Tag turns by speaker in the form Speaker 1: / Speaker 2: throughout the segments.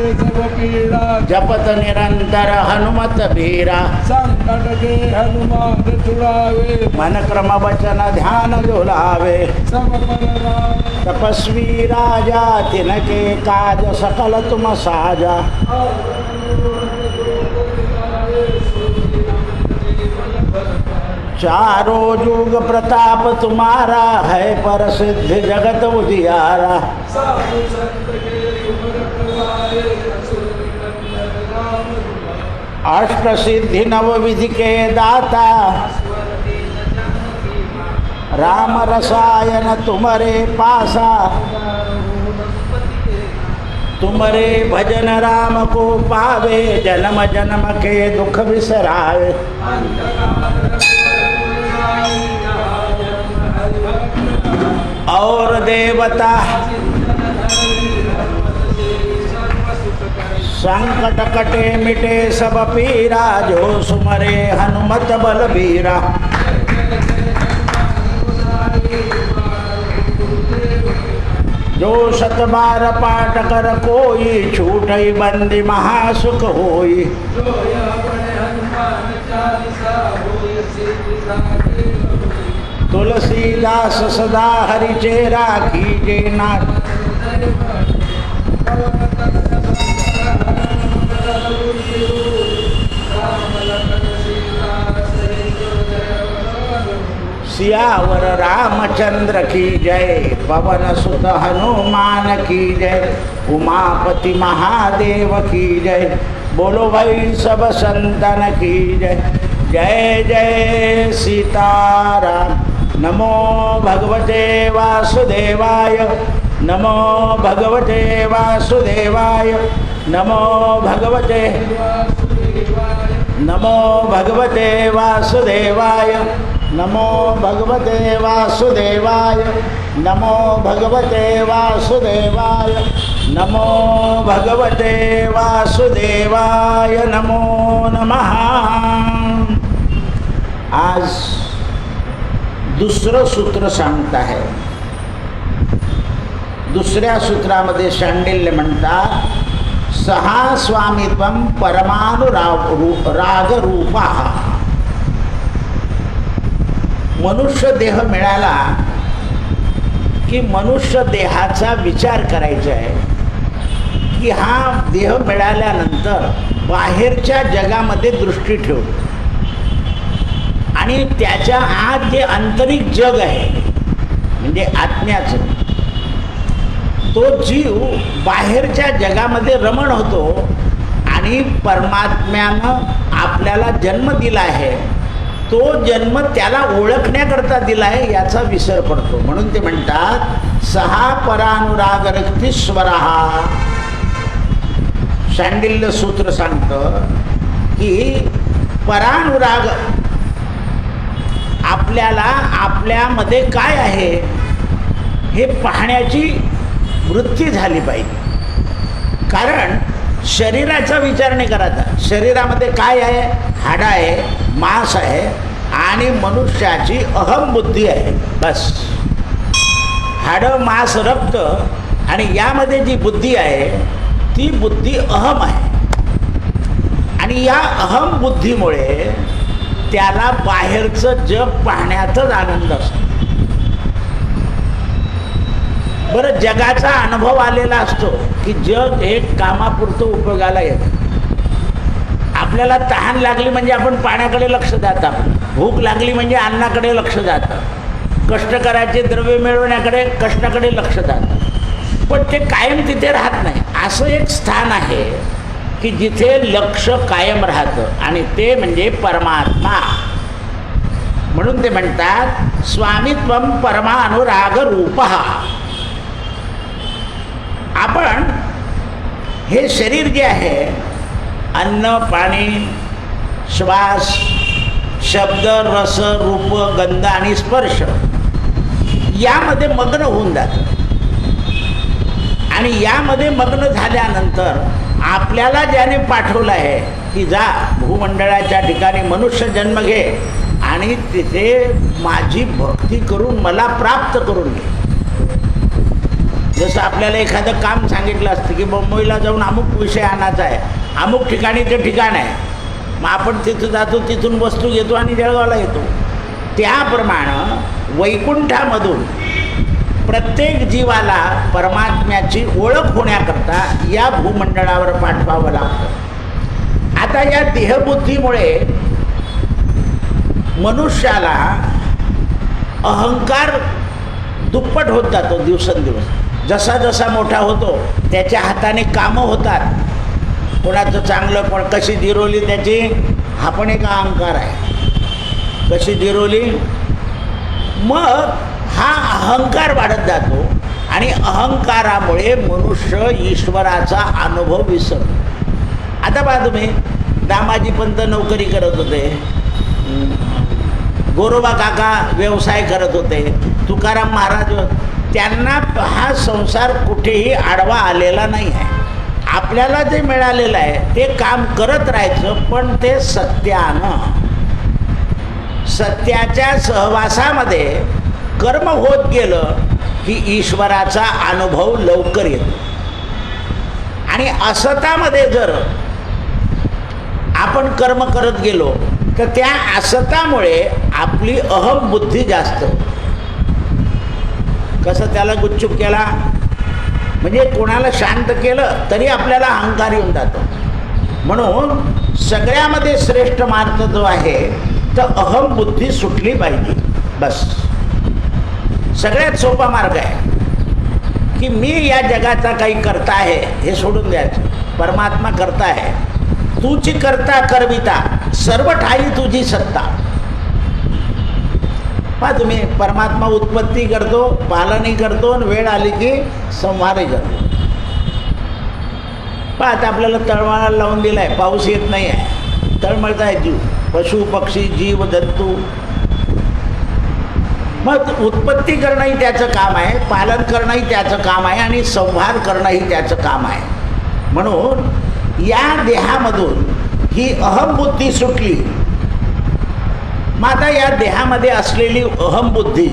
Speaker 1: सब पीड़ा
Speaker 2: जपत निरंतर हनुमत बीरा
Speaker 1: संकट के हनुमान छुड़ावे
Speaker 2: मन क्रम वचन ध्यान झुलावे
Speaker 1: सब पर राम
Speaker 2: तपस्वी राजा तिनके काज सकल तुम साजा चारों युग प्रताप तुम्हारा है पर सिद्ध जगत उजियारा
Speaker 1: साधु संत के तुम रखवारे असुर निकंदन राम दुलारे।
Speaker 2: अष्ट सिद्धि नव विधि के दाता राम रसायन तुम्हारे पासा तुम्हारे भजन राम को पावे जन्म जन्म के दुख बिसरावे और देवता संकट कटे मिटे सब पीरा जो सुमरे हनुमत बलबीरा जो शत बार पाठ कर कोई छूटई बंदी महासुख होई तुलसीदास सदा हरिचेरा कीजे नाथ सियावर रामचंद्र की जय पवन सुत हनुमान की जय उमापति महादेव की जय बोलो भाई सब संतन की जय जय जय सीताराम नमो भगवते वासुदेवाय नमो भगवते वासुदेवाय नमो भगवते वासुदेवाय नमो भगवते वासुदेवाय नमो भगवते वासुदेवाय नमो भगवते वासुदेवाय नमो नमः। आज दुसरं सूत्र सांगत आहे. दुसऱ्या सूत्रामध्ये शांडिल्य म्हणतात सहा स्वामित्वम परमानुराग रूपा. मनुष्य देह मिळाला की मनुष्य देहाचा विचार करायचा आहे की हा देह मिळाल्यानंतर बाहेरच्या जगामध्ये दृष्टी ठेवू आणि त्याच्या आत जे आंतरिक जग आहे म्हणजे आत्म्याचं तो जीव बाहेरच्या जगामध्ये रमण होतो आणि परमात्म्यानं आपल्याला जन्म दिला आहे तो जन्म त्याला ओळखण्याकरता दिला आहे याचा विसर पडतो. म्हणून ते म्हणतात सहा परानुराग रक्तीश्वरा. शांडिल्य सूत्र सांगतं की परानुराग आपल्याला आपल्यामध्ये काय आहे हे पाहण्याची वृत्ती झाली पाहिजे. कारण शरीराचा विचार नाही करायचा. शरीरामध्ये काय आहे? हाडं आहे, मांस आहे आणि मनुष्याची अहम बुद्धी आहे. बस हाडं मांस रक्त आणि यामध्ये जी बुद्धी आहे ती बुद्धी अहम आहे आणि या अहम बुद्धीमुळे त्याला बाहेरचं जग पाहण्याचाच आनंद असतो. बरं जगाचा अनुभव आलेला असतो की जग एक कामापुरतं उपयोगाला येतं. आपल्याला तहान लागली म्हणजे आपण पाण्याकडे लक्ष जातं, भूक लागली म्हणजे अन्नाकडे लक्ष जातं, कष्ट करायचे द्रव्य मिळवण्याकडे कष्टाकडे लक्ष जातं. पण ते कायम तिथे राहत नाही. असं एक स्थान आहे की जिथे लक्ष कायम राहतं आणि ते म्हणजे परमात्मा. म्हणून ते म्हणतात स्वामित्वम परमानुराग रूपः. आपण हे शरीर जे आहे अन्न पाणी श्वास शब्द रस रूप गंध आणि स्पर्श यामध्ये मग्न होऊन जातं आणि यामध्ये मग्न झाल्यानंतर आपल्याला ज्याने पाठवलं आहे की जा भूमंडळाच्या ठिकाणी मनुष्य जन्म घे आणि तिथे माझी भक्ती करून मला प्राप्त करून घे. जसं आपल्याला एखादं काम सांगितलं असतं की मुंबईला जाऊन अमुक विषय आणायचा आहे, अमुक ठिकाणी ते ठिकाण आहे, मग आपण तिथं जातो, तिथून वस्तू घेतो आणि जळगावला येतो. त्याप्रमाणे वैकुंठामधून प्रत्येक जीवाला परमात्म्याची ओळख होण्याकरता या भूमंडळावर पाठवावं लागतं. आता या देहबुद्धीमुळे मनुष्याला अहंकार दुप्पट होत जातो दिवसेंदिवस. जसा जसा मोठा होतो त्याच्या हाताने कामं होतात. कोणाचं चांगलं, कोण कशी जिरवली त्याची, हा पण एक अहंकार आहे. कशी जिरवली, मग हा अहंकार वाढत जातो आणि अहंकारामुळे मनुष्य ईश्वराचा अनुभव विसरतो. आता पहा तुम्ही, दामाजी पंत नोकरी करत होते, गोरोबा काका व्यवसाय करत होते, तुकाराम महाराज, त्यांना हा संसार कुठेही आडवा आलेला नाही आहे. आपल्याला जे मिळालेलं आहे ते काम करत राहायचं, पण ते सत्यानं, सत्याच्या सहवासामध्ये कर्म होत गेलं की ईश्वराचा अनुभव लवकर येतो. आणि असतामध्ये जर आपण कर्म करत गेलो तर त्या असतामुळे आपली अहमबुद्धी जास्त होते. कसं त्याला गुपचूप केला म्हणजे कोणाला शांत केलं तरी आपल्याला अहंकार येऊन जातो. म्हणून सगळ्यामध्ये श्रेष्ठ मार्ग जो आहे तर अहमबुद्धी सुटली पाहिजे. बस सगळ्यात सोपा मार्ग आहे की मी या जगाचा काही करता आहे हे सोडून द्यायचं. परमात्मा करता आहे, तूची करता करविता, सर्व ठाई तुझी सत्ता. पहा तुम्ही, परमात्मा उत्पत्ती करतो, पालनही करतो आणि वेळ आली की संहारही करतो. पहा आता आपल्याला तळमळाला लावून दिला आहे, पाऊस येत नाही आहे, तळमळत आहे जीव, पशु पक्षी जीव जंतू. मग उत्पत्ती करणंही त्याचं काम आहे, पालन करणंही त्याचं काम आहे आणि संहार करणंही त्याचं काम आहे. म्हणून या देहामधून ही अहमबुद्धी सुटली. मग आता या देहामध्ये असलेली अहमबुद्धी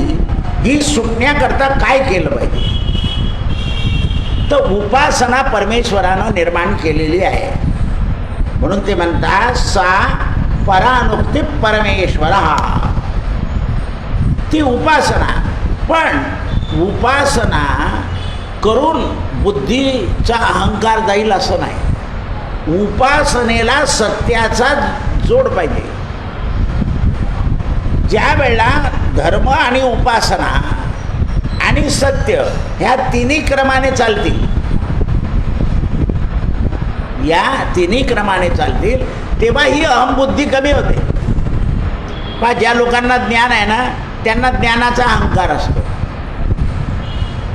Speaker 2: ही सुटण्याकरता काय केलं पाहिजे, तर उपासना परमेश्वरानं निर्माण केलेली आहे. म्हणून ते म्हणतात सा परानुक्ती परमेश्वर. ती उपासना, पण उपासना करून बुद्धीचा अहंकार जाईल असं नाही. उपासनेला सत्याचा जोड पाहिजे. ज्या वेळेला धर्म आणि उपासना आणि सत्य ह्या तिन्ही क्रमाने चालतील, या तिन्ही क्रमाने चालतील तेव्हा ही अहमबुद्धी कमी होते. पहा, ज्या लोकांना ज्ञान आहे ना त्यांना ज्ञानाचा अहंकार असतो.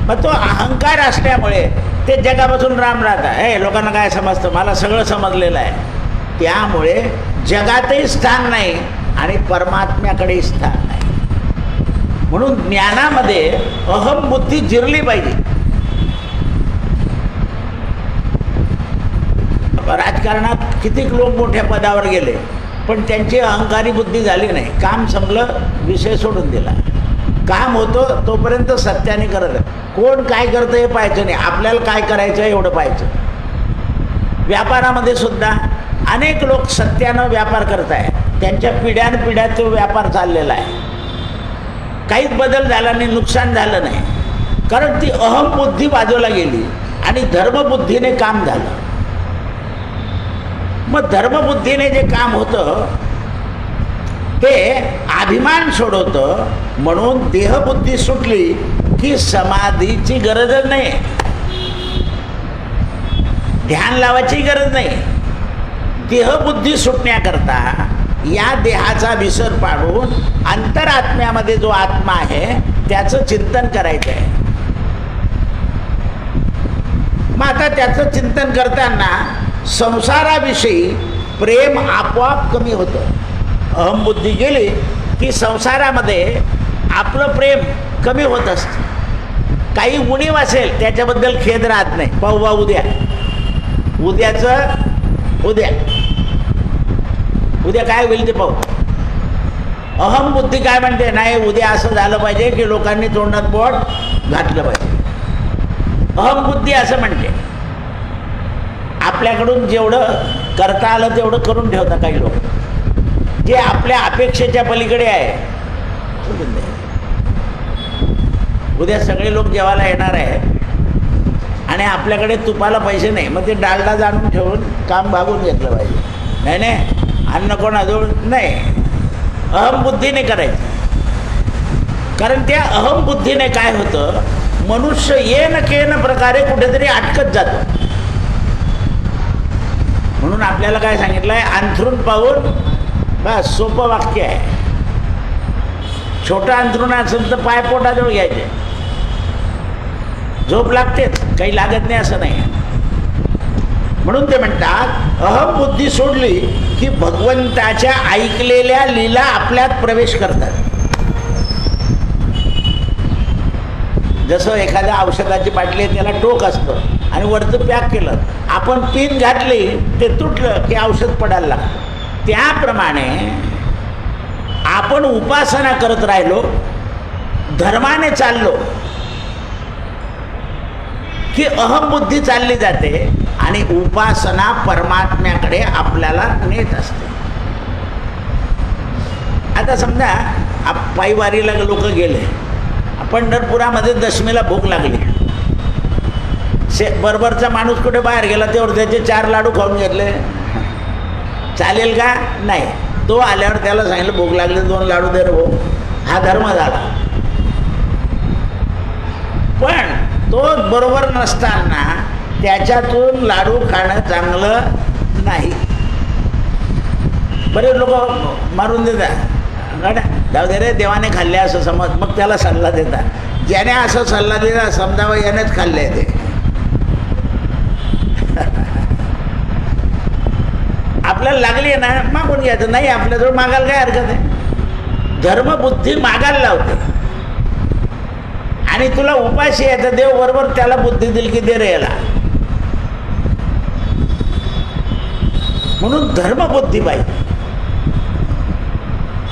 Speaker 2: मग तो अहंकार असल्यामुळे ते जगापासून राम राहतात. हे लोकांना काय समजतं, मला सगळं समजलेलं आहे. त्यामुळे जगातही स्थान नाही आणि परमात्म्याकडेही स्थान नाही. म्हणून ज्ञानामध्ये अहमबुद्धी जिरली पाहिजे. राजकारणात कितीक लोक मोठ्या पदावर गेले पण त्यांची अहंकारी बुद्धी झाली नाही. काम संपलं, विषय सोडून दिला. काम होतं तोपर्यंत सत्याने करत आहे. कोण काय करतं हे पाहायचं नाही, आपल्याला काय करायचं आहे एवढं पाहायचं. व्यापारामध्ये सुद्धा अनेक लोक सत्यानं व्यापार करत आहे, त्यांच्या पिढ्यानपिढ्या तो व्यापार चाललेला आहे. काहीच बदल झाला नाही, नुकसान झालं नाही, कारण ती अहमबुद्धी बाजूला गेली आणि धर्मबुद्धीने काम झालं. मग धर्मबुद्धीने जे काम होतं ते अभिमान सोडवतं. म्हणून देहबुद्धी सुटली की समाधीची गरजच नाही, ध्यान लावायची गरज नाही. देहबुद्धी सुटण्याकरता या देहाचा विसर पाडून अंतरात्म्यामध्ये जो आत्मा आहे त्याचं चिंतन करायचं आहे. मग आता त्याचं चिंतन करताना संसाराविषयी प्रेम आपोआप कमी होतं. अहमबुद्धी गेली की संसारामध्ये आपलं प्रेम कमी होत असतं. काही उणीव असेल त्याच्याबद्दल खेद राहत नाही. पाहू बा उद्या, उद्या काय होईल ते पाहू. अहमबुद्धी काय म्हणते, नाही उद्या असं झालं पाहिजे की लोकांनी तोंडात बोट घातलं पाहिजे. अहमबुद्धी असं म्हणते. आपल्याकडून जेवढं करता आलं तेवढं करून ठेवता काही लोक, जे आपल्या अपेक्षेच्या पलीकडे आहे सोडून द्या. उद्या सगळे लोक जेवायला येणार आहे आणि आपल्याकडे तुपाला पैसे नाही, मग ते डालडा जाणून ठेवून काम भागून घेतलं पाहिजे. नाही नाही, अन्न कोणाजवळ नाही, अहमबुद्धीने करायचं. कारण त्या अहमबुद्धीने काय होतं, मनुष्य येन केन प्रकारे कुठेतरी अटकत जातो. म्हणून आपल्याला काय सांगितलं आहे, अंथरूण पाहून बस, सोपं वाक्य आहे. छोटं अंथरूण असेल तर पाय पोटाजवळ घ्यायचे, झोप लागतेच, काही लागत नाही असं नाही. म्हणून ते म्हणतात अहमबुद्धी सोडली की भगवंताच्या ऐकलेल्या लीला आपल्यात प्रवेश करतात. जसं एखाद्या औषधाची बाटली आहे, त्याला टोक असतं आणि वरचं पॅक केलं, आपण पिन घातली ते तुटलं की औषध पडायला लागतं. त्याप्रमाणे आपण उपासना करत राहिलो, धर्माने चाललो की अहमबुद्धी चालली जाते आणि उपासना परमात्म्याकडे आपल्याला नेत असते. आता समजा पायवारीला लोक गेले, पंढरपुरामध्ये दशमीला भूक लागली, बरोबरचा माणूस कुठे बाहेर गेला, तेवढं त्याचे 4 लाडू खाऊन घेतले, चालेल का? नाही. तो आल्यावर त्याला सांगितलं भूक लागली 2 लाडू दे रे भाऊ, हा धर्म झाला. पण तो बरोबर नसताना त्याच्यातून लाडू खाणं चांगलं नाही. बरेच लोक मारून देतात, जाऊ दे रे देवाने खाल्ले असं समज, मग त्याला सल्ला देतात. ज्याने असं सल्ला दिला समजावं यानेच खाल्ले ते. आपल्याला लागली आहे ना, मागून घ्यायचं. नाही आपल्याजवळ मागायला काय हरकत आहे. धर्मबुद्धी मागायला लावते आणि तुला उपाशी यायचं देव बरोबर त्याला बुद्धी दिली की दे रे याला. म्हणून धर्मबुद्धी पाहिजे.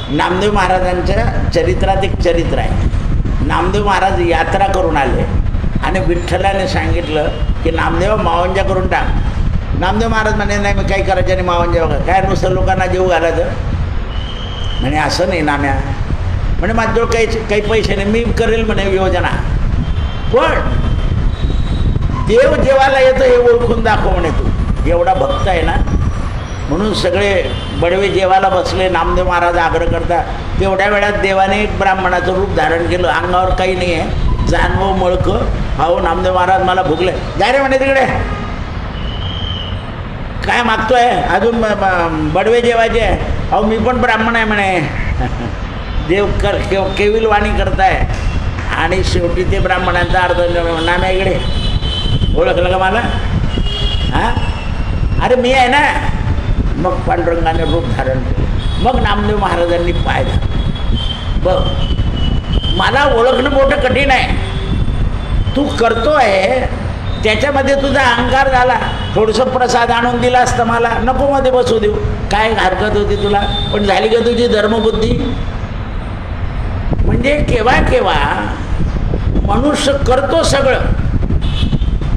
Speaker 2: नामदेव महाराजांच्या चरित्रात एक चरित्र आहे. नामदेव महाराज यात्रा करून आले आणि विठ्ठलाने सांगितलं की नामदेव मावंजा करून टाक. नामदेव महाराज म्हणे नाही मी काही करायचं नाही, मावंजा वगैरे काय नुसतं लोकांना जीव घालायचं. म्हणे असं नाही नाम्या, म्हणे माझ्याजवळ काही पैसे नाही, मी करेल म्हणे योजना. पण देव जेवायला येतं हे ओळखून दाखव म्हणे, तू एवढा भक्त आहे ना. म्हणून सगळे बडवे जेवायला बसले. नामदेव महाराज आग्रह करतात. तेवढ्या वेळात देवाने एक ब्राह्मणाचं रूप धारण केलं, अंगावर काही नाही आहे, जानवं मळकं. हो नामदेव महाराज मला भुकले, जा रे म्हणे तिकडे, काय मागतोय, अजून बडवे जेवायचे. अहो मी पण ब्राह्मण आहे म्हणे. देव केविल वाणी करताय आणि शेवटी ते ब्राह्मणांचा अर्थ नाम्या इकडे ओळखलं का मला? हां अरे मी आहे ना. मग पांडुरंगाने रूप धारण केलं. मग नामदेव महाराजांनी पाहिलं, बघ मला ओळखणं मोठं कठीण आहे, तू करतोय त्याच्यामध्ये तुझा अहंकार झाला. थोडंसं प्रसाद आणून दिला असतं मला, नको मध्ये बसू देऊ, काय हरकत होती तुला, पण झाली का तुझी धर्मबुद्धी? म्हणजे केव्हा केव्हा मनुष्य करतो सगळं,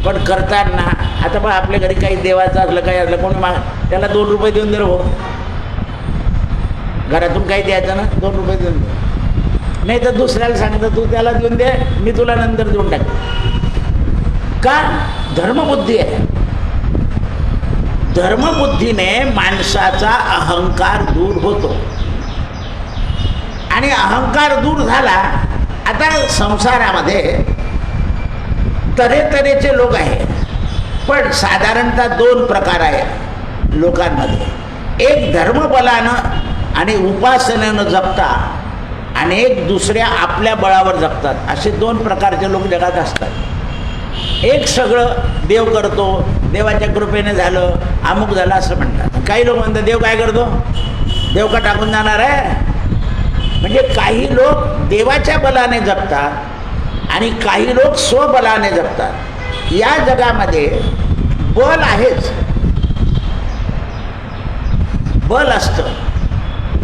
Speaker 2: पण करताना आता बघ आपल्या घरी काही देवाचं असलं काही असलं, कोणी त्याला 2 रुपये देऊन दे रे हो, घरातून काही द्यायचं ना, 2 रुपये देऊन दे. नाही तर दुसऱ्याला सांगितलं तू त्याला देऊन दे, मी तुला नंतर देऊन टाक. का? धर्मबुद्धी आहे. धर्मबुद्धीने माणसाचा अहंकार दूर होतो आणि अहंकार दूर झाला. आता संसारामध्ये तऱ्हेतऱ्हेचे लोक आहेत, पण साधारणतः 2 प्रकार आहेत लोकांमध्ये. एक धर्मबलानं आणि उपासनेनं जगतात आणि एक दुसऱ्या आपल्या बळावर जगतात. असे 2 प्रकारचे लोक जगात असतात. एक सगळं देव करतो, देवाच्या कृपेने झालं, अमुक झालं असं म्हणतात. काही लोक म्हणतात देव काय करतो, देव का टाकून जाणार आहे. म्हणजे काही लोक देवाच्या बलाने जगतात आणि काही लोक स्वबलाने जगतात. या जगामध्ये बल आहेच, बल असतं.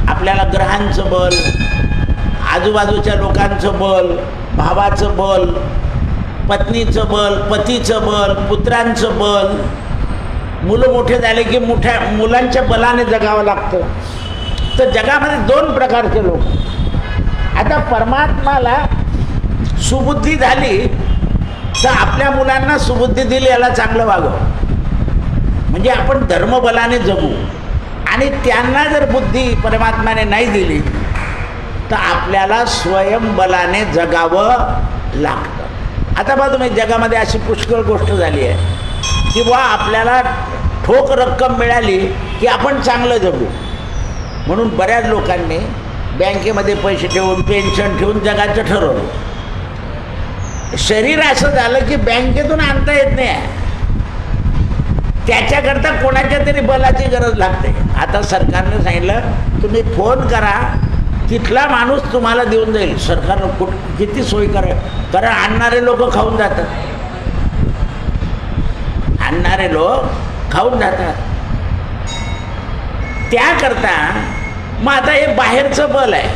Speaker 2: आपल्याला ग्रहांचं बल, आजूबाजूच्या लोकांचं बल, भावाचं बल, पत्नीचं बल, पतीचं बल, पुत्रांचं बल, मुलं मोठे झाले की मोठ्या मुलांच्या बलाने जगावं लागतं. तर जगामध्ये दोन प्रकारचे लोक. आता परमात्माला सुबुद्धी झाली तर आपल्या मुलांना सुबुद्धी दिली, याला चांगलं वागावं, म्हणजे आपण धर्मबलाने जगू. आणि त्यांना जर बुद्धी परमात्म्याने नाही दिली तर आपल्याला स्वयंबलाने जगावं लागतं. आता बघा तुम्ही, जगामध्ये अशी पुष्कळ गोष्ट झाली आहे की बुवा आपल्याला ठोक रक्कम मिळाली की आपण चांगलं जगू, म्हणून बऱ्याच लोकांनी बँकेमध्ये पैसे ठेवून, पेन्शन ठेवून जगाचं ठरवलं. शरीर असं झालं की बँकेतून आणता येत नाही, त्याच्याकरता कोणाच्या तरी बलाची गरज लागते. आता सरकारने सांगितलं तुम्ही फोन करा, तिथला माणूस तुम्हाला देऊन जाईल. सरकार किती सोयी करेल, कारण आणणारे लोक खाऊन जातात, आणणारे लोक खाऊन जातात. त्याकरता मग आता हे बाहेरचं बल आहे.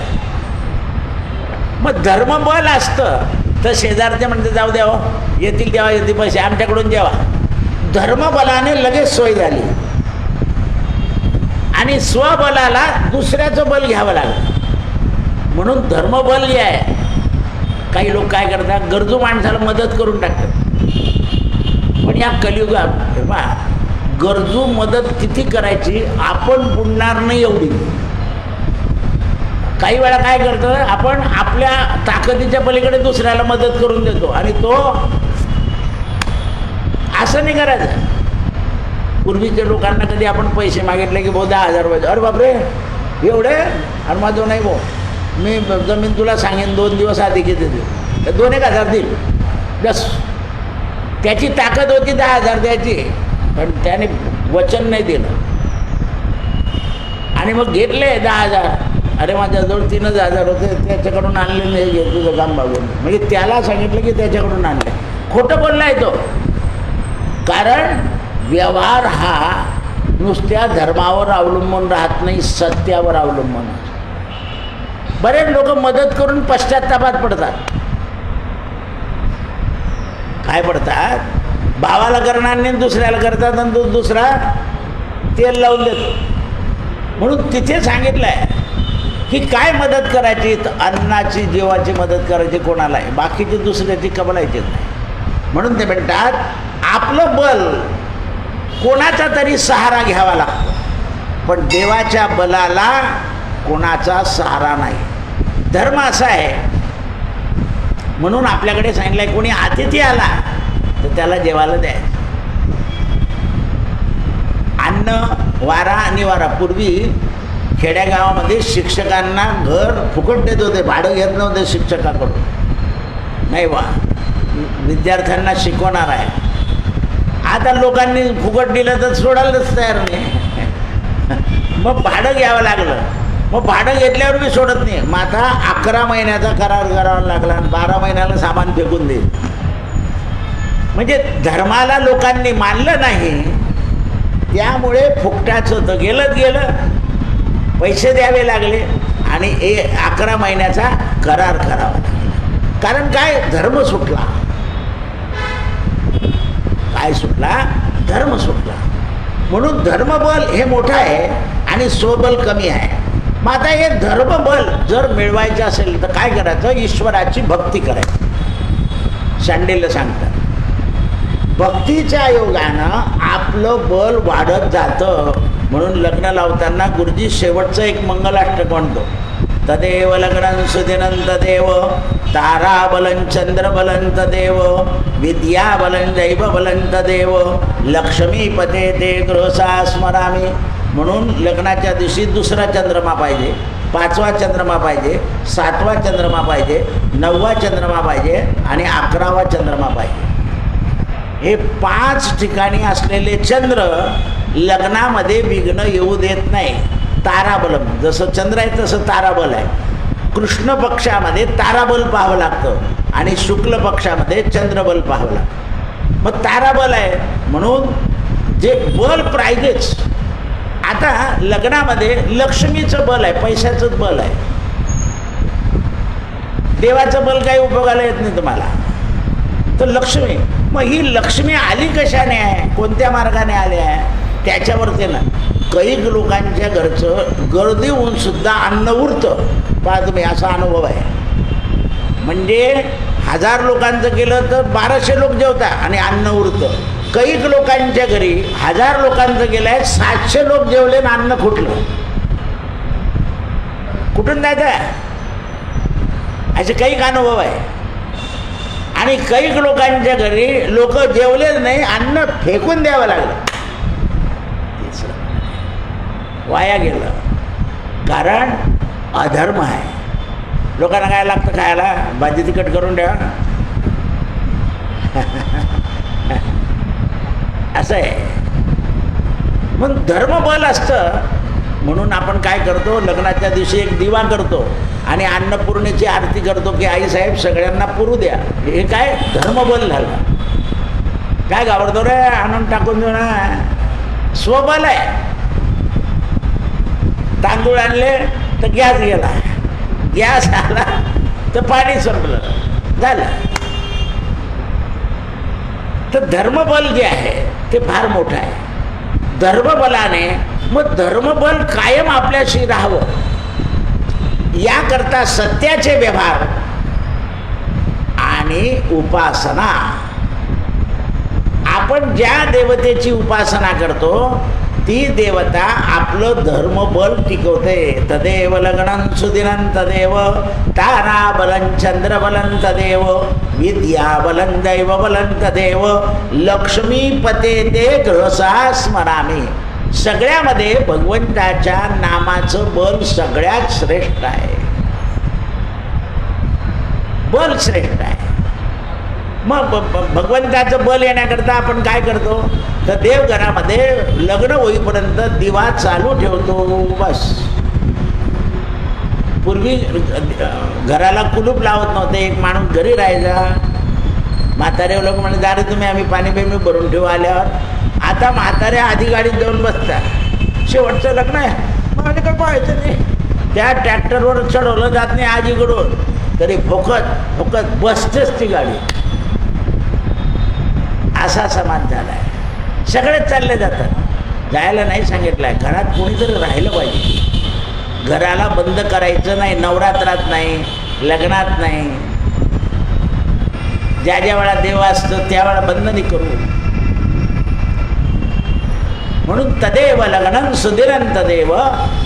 Speaker 2: मग धर्मबल असतं तर शेजारचे म्हणते जाऊ द्यावं, येतील तेव्हा येतील पैसे, आमच्याकडून जेवा. धर्मबलाने लगेच सोय झाली आणि स्वबलाला दुसऱ्याचं बल घ्यावं लागलं. म्हणून धर्मबल जे आहे, काही लोक काय करतात, गरजू माणसाला मदत करून टाकतात. पण या कलियुगात गरजू मदत किती करायची, आपण बुडणार नाही एवढी. काही वेळा काय करतो आपण, आपल्या ताकदीच्या पलीकडे दुसऱ्याला मदत करून देतो. आणि तो असं नाही करायचं. पूर्वीच्या लोकांना कधी आपण पैसे मागितले की भाऊ 10,000 रुपये, अरे बापरे एवढे, अरे माझं नाही भाऊ, मी जमीन तुला सांगेन 2 दिवस आधी किती देईल, तर 2,000 देईल बस. त्याची ताकद होती 10,000 द्यायची, पण त्याने वचन नाही दिलं आणि मग घेतले 10,000. अरे माझ्याजवळ 3,000 होते, त्याच्याकडून आणले नाही, घे तुझं काम बघून. म्हणजे त्याला सांगितलं की त्याच्याकडून आणले. खोटं बोललाय तो. कारण व्यवहार हा नुसत्या धर्मावर अवलंबून राहत नाही, सत्यावर अवलंबून. बरेच लोक मदत करून पश्चात्तापात पडतात. काय पडतात, भावाला करणार नाही दुसऱ्याला करतात आणि दुसरा तेल लावून देतो. म्हणून तिथे सांगितलं आहे की काय मदत करायची, तर अन्नाची जीवाची मदत करायची कोणाला आहे, बाकीची दुसऱ्याची कबलायची नाही. म्हणून ते म्हणतात आपलं बल कोणाचा तरी सहारा घ्यावा लागतो, पण देवाच्या बलाला कोणाचा सहारा नाही. धर्म असा आहे. म्हणून आपल्याकडे सांगितलं आहे, कोणी अतिथी आला तर त्याला जेवायला द्यायचं. अन्न, वारा, निवारा. पूर्वी खेड्यागावामध्ये शिक्षकांना घर फुकट देत होते, भाडं घेत नव्हते शिक्षकाकडून. नाही वा, विद्यार्थ्यांना शिकवणार आहे. आता लोकांनी फुकट दिलं तर सोडायलाच तयार नाही. मग भाडं घ्यावं लागलं. मग भाडं घेतल्यावर मी सोडत नाही. मग आता 11 महिन्याचा करार करावा लागला आणि 12 महिन्याला सामान फेकून देईल. म्हणजे धर्माला लोकांनी मानलं नाही, त्यामुळे फुकटाचं तर गेलंच गेलं, पैसे द्यावे लागले आणि 11 महिन्याचा करार करावा लागला. कारण काय, धर्म सुटला. काय सुटला, धर्म सुटला. म्हणून धर्मबल हे मोठं आहे आणि स्वबल कमी आहे. मग आता हे धर्मबल जर मिळवायचं असेल तर काय करायचं, ईश्वराची भक्ती करायची. शांडिल्य सांगतात भक्तीच्या योगानं आपलं बल वाढत जातं. म्हणून लग्न लावताना गुरुजी शेवटचं एक मंगलाष्टक म्हणतो, तदेव लग्नं सुदिनं तदेव ताराबलं चंद्रबलं तदेव विद्याबलं दैवबलं तदेव लक्ष्मीपते ते गृहसा स्मरामी. म्हणून लग्नाच्या दिवशी 2रा चंद्रमा पाहिजे, 5वा चंद्रमा पाहिजे, 7वा चंद्रमा पाहिजे, 9वा चंद्रमा पाहिजे आणि 11वा चंद्रमा पाहिजे. हे 5 ठिकाणी असलेले चंद्र लग्नामध्ये विघ्न येऊ देत नाही. ताराबलम, जसं चंद्र आहे तसं ताराबल आहे. कृष्ण पक्षामध्ये ताराबल पाहावं लागतं आणि शुक्ल पक्षामध्ये चंद्रबल पाहावं लागतं. मग ताराबल आहे म्हणून जे बल पाहिजेच. आता लग्नामध्ये लक्ष्मीचं बल आहे, पैशाचंच बल आहे. देवाचं बल काही उपयोगाला येत नाही तुम्हाला. तर लक्ष्मी, मग ही लक्ष्मी आली कशाने आहे, कोणत्या मार्गाने आली आहे, त्याच्यावरती ना कैक लोकांच्या घरचं गर्दी होऊन सुद्धा अन्न उरतं. पहा तुम्ही, असा अनुभव आहे. म्हणजे 1000 लोकांचं केलं तर 1200 लोक जेवतात आणि अन्न उरतं. कैक लोकांच्या घरी 1000 लोकांचं केलं आहे, 700 लोक जेवले आणि अन्न फुटलं. कुठून जायचं असे कैक अनुभव आहे. आणि कैक लोकांच्या घरी लोक जेवलेच नाही, अन्न फेकून द्यावं लागलं, वाया गेलं. कारण अधर्म आहे. लोकांना काय लागतं खायला, भाजी तिखट करून द्या असं आहे. मग धर्मबल असतं म्हणून आपण काय करतो, लग्नाच्या दिवशी एक दिवा करतो आणि अन्नपूर्णेची आरती करतो की आईसाहेब सगळ्यांना पुरू द्या. हे काय धर्मबल झालं. काय घाबरतो रे, आणून टाकून देऊ ना, स्वबल आहे. तांदूळ आणले तर गॅस गेला, गॅस आला तर पाणी संपलं, झालं. तर धर्मबल जे आहे ते फार मोठं आहे. धर्मबलाने, मग धर्मबल कायम आपल्याशी राहावं याकरता सत्याचे व्यवहार आणि उपासना. आपण ज्या देवतेची उपासना करतो ती देवता आपलं धर्मबल टिकवते. तदेव लग्नं सुदिनं तदेव ताराबलं चंद्रबलं तदेव विद्याबलं दैवबलं तदेव लक्ष्मीपते ते गृहसा स्मरामी. सगळ्यामध्ये भगवंताच्या नामाचं बल सगळ्यात श्रेष्ठ आहे. बल श्रेष्ठ आहे. मग भगवंताचं बल येण्याकरता आपण काय करतो, तर देवघरामध्ये लग्न होईपर्यंत दिवा चालू ठेवतो. बस. पूर्वी घराला कुलूप लावत नव्हते. एक माणूस घरी राहायचा. म्हातारे लोक म्हणजे दारे तुम्ही आम्ही पाणी बिणी भरून ठेवू आल्यावर. आता म्हाताऱ्या आधी गाडीत जाऊन बसतात. शेवटचं लग्न आहे म्हणजे काय पाहायचं नाही. त्या ट्रॅक्टरवर चढवलं जात नाही आज इकडून तरी फोकत फोकत बसतेच ती गाडी. असा समाज झाला आहे. सगळेच चालले जातात. जायला नाही सांगितलं आहे. घरात कोणीतरी राहिलं पाहिजे. घराला बंद करायचं नाही. नवरात्रात नाही, लग्नात नाही. ज्या ज्या वेळा देव असतो त्यावेळा बंद नाही करू. म्हणून तदेव लग्नं सुदिनं तदेव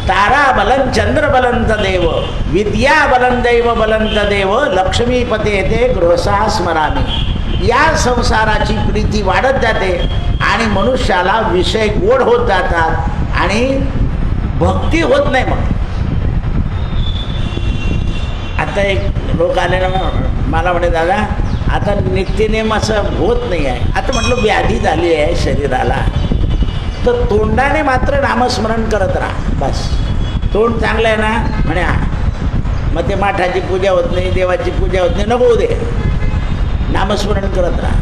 Speaker 2: ताराबलं चंद्रबलं तदेव विद्याबलं दैवबलं तदेव लक्ष्मीपते ते गृहसा स्मरामी. या संसाराची प्रीती वाढत जाते आणि मनुष्याला विषय गोड होत जातात आणि भक्ती होत नाही. मग आता एक लोक आले ना मला म्हणे, दादा आता नित्यनेम असं होत नाही आहे. आता म्हटलं व्याधी झाली आहे शरीराला, तर तोंडाने मात्र नामस्मरण करत राहा. बस. तोंड चांगलं आहे ना म्हणे, हा. मग ते माठाची पूजा होत नाही, देवाची पूजा होत नाही, नको दे. नामस्मरण करत राहा.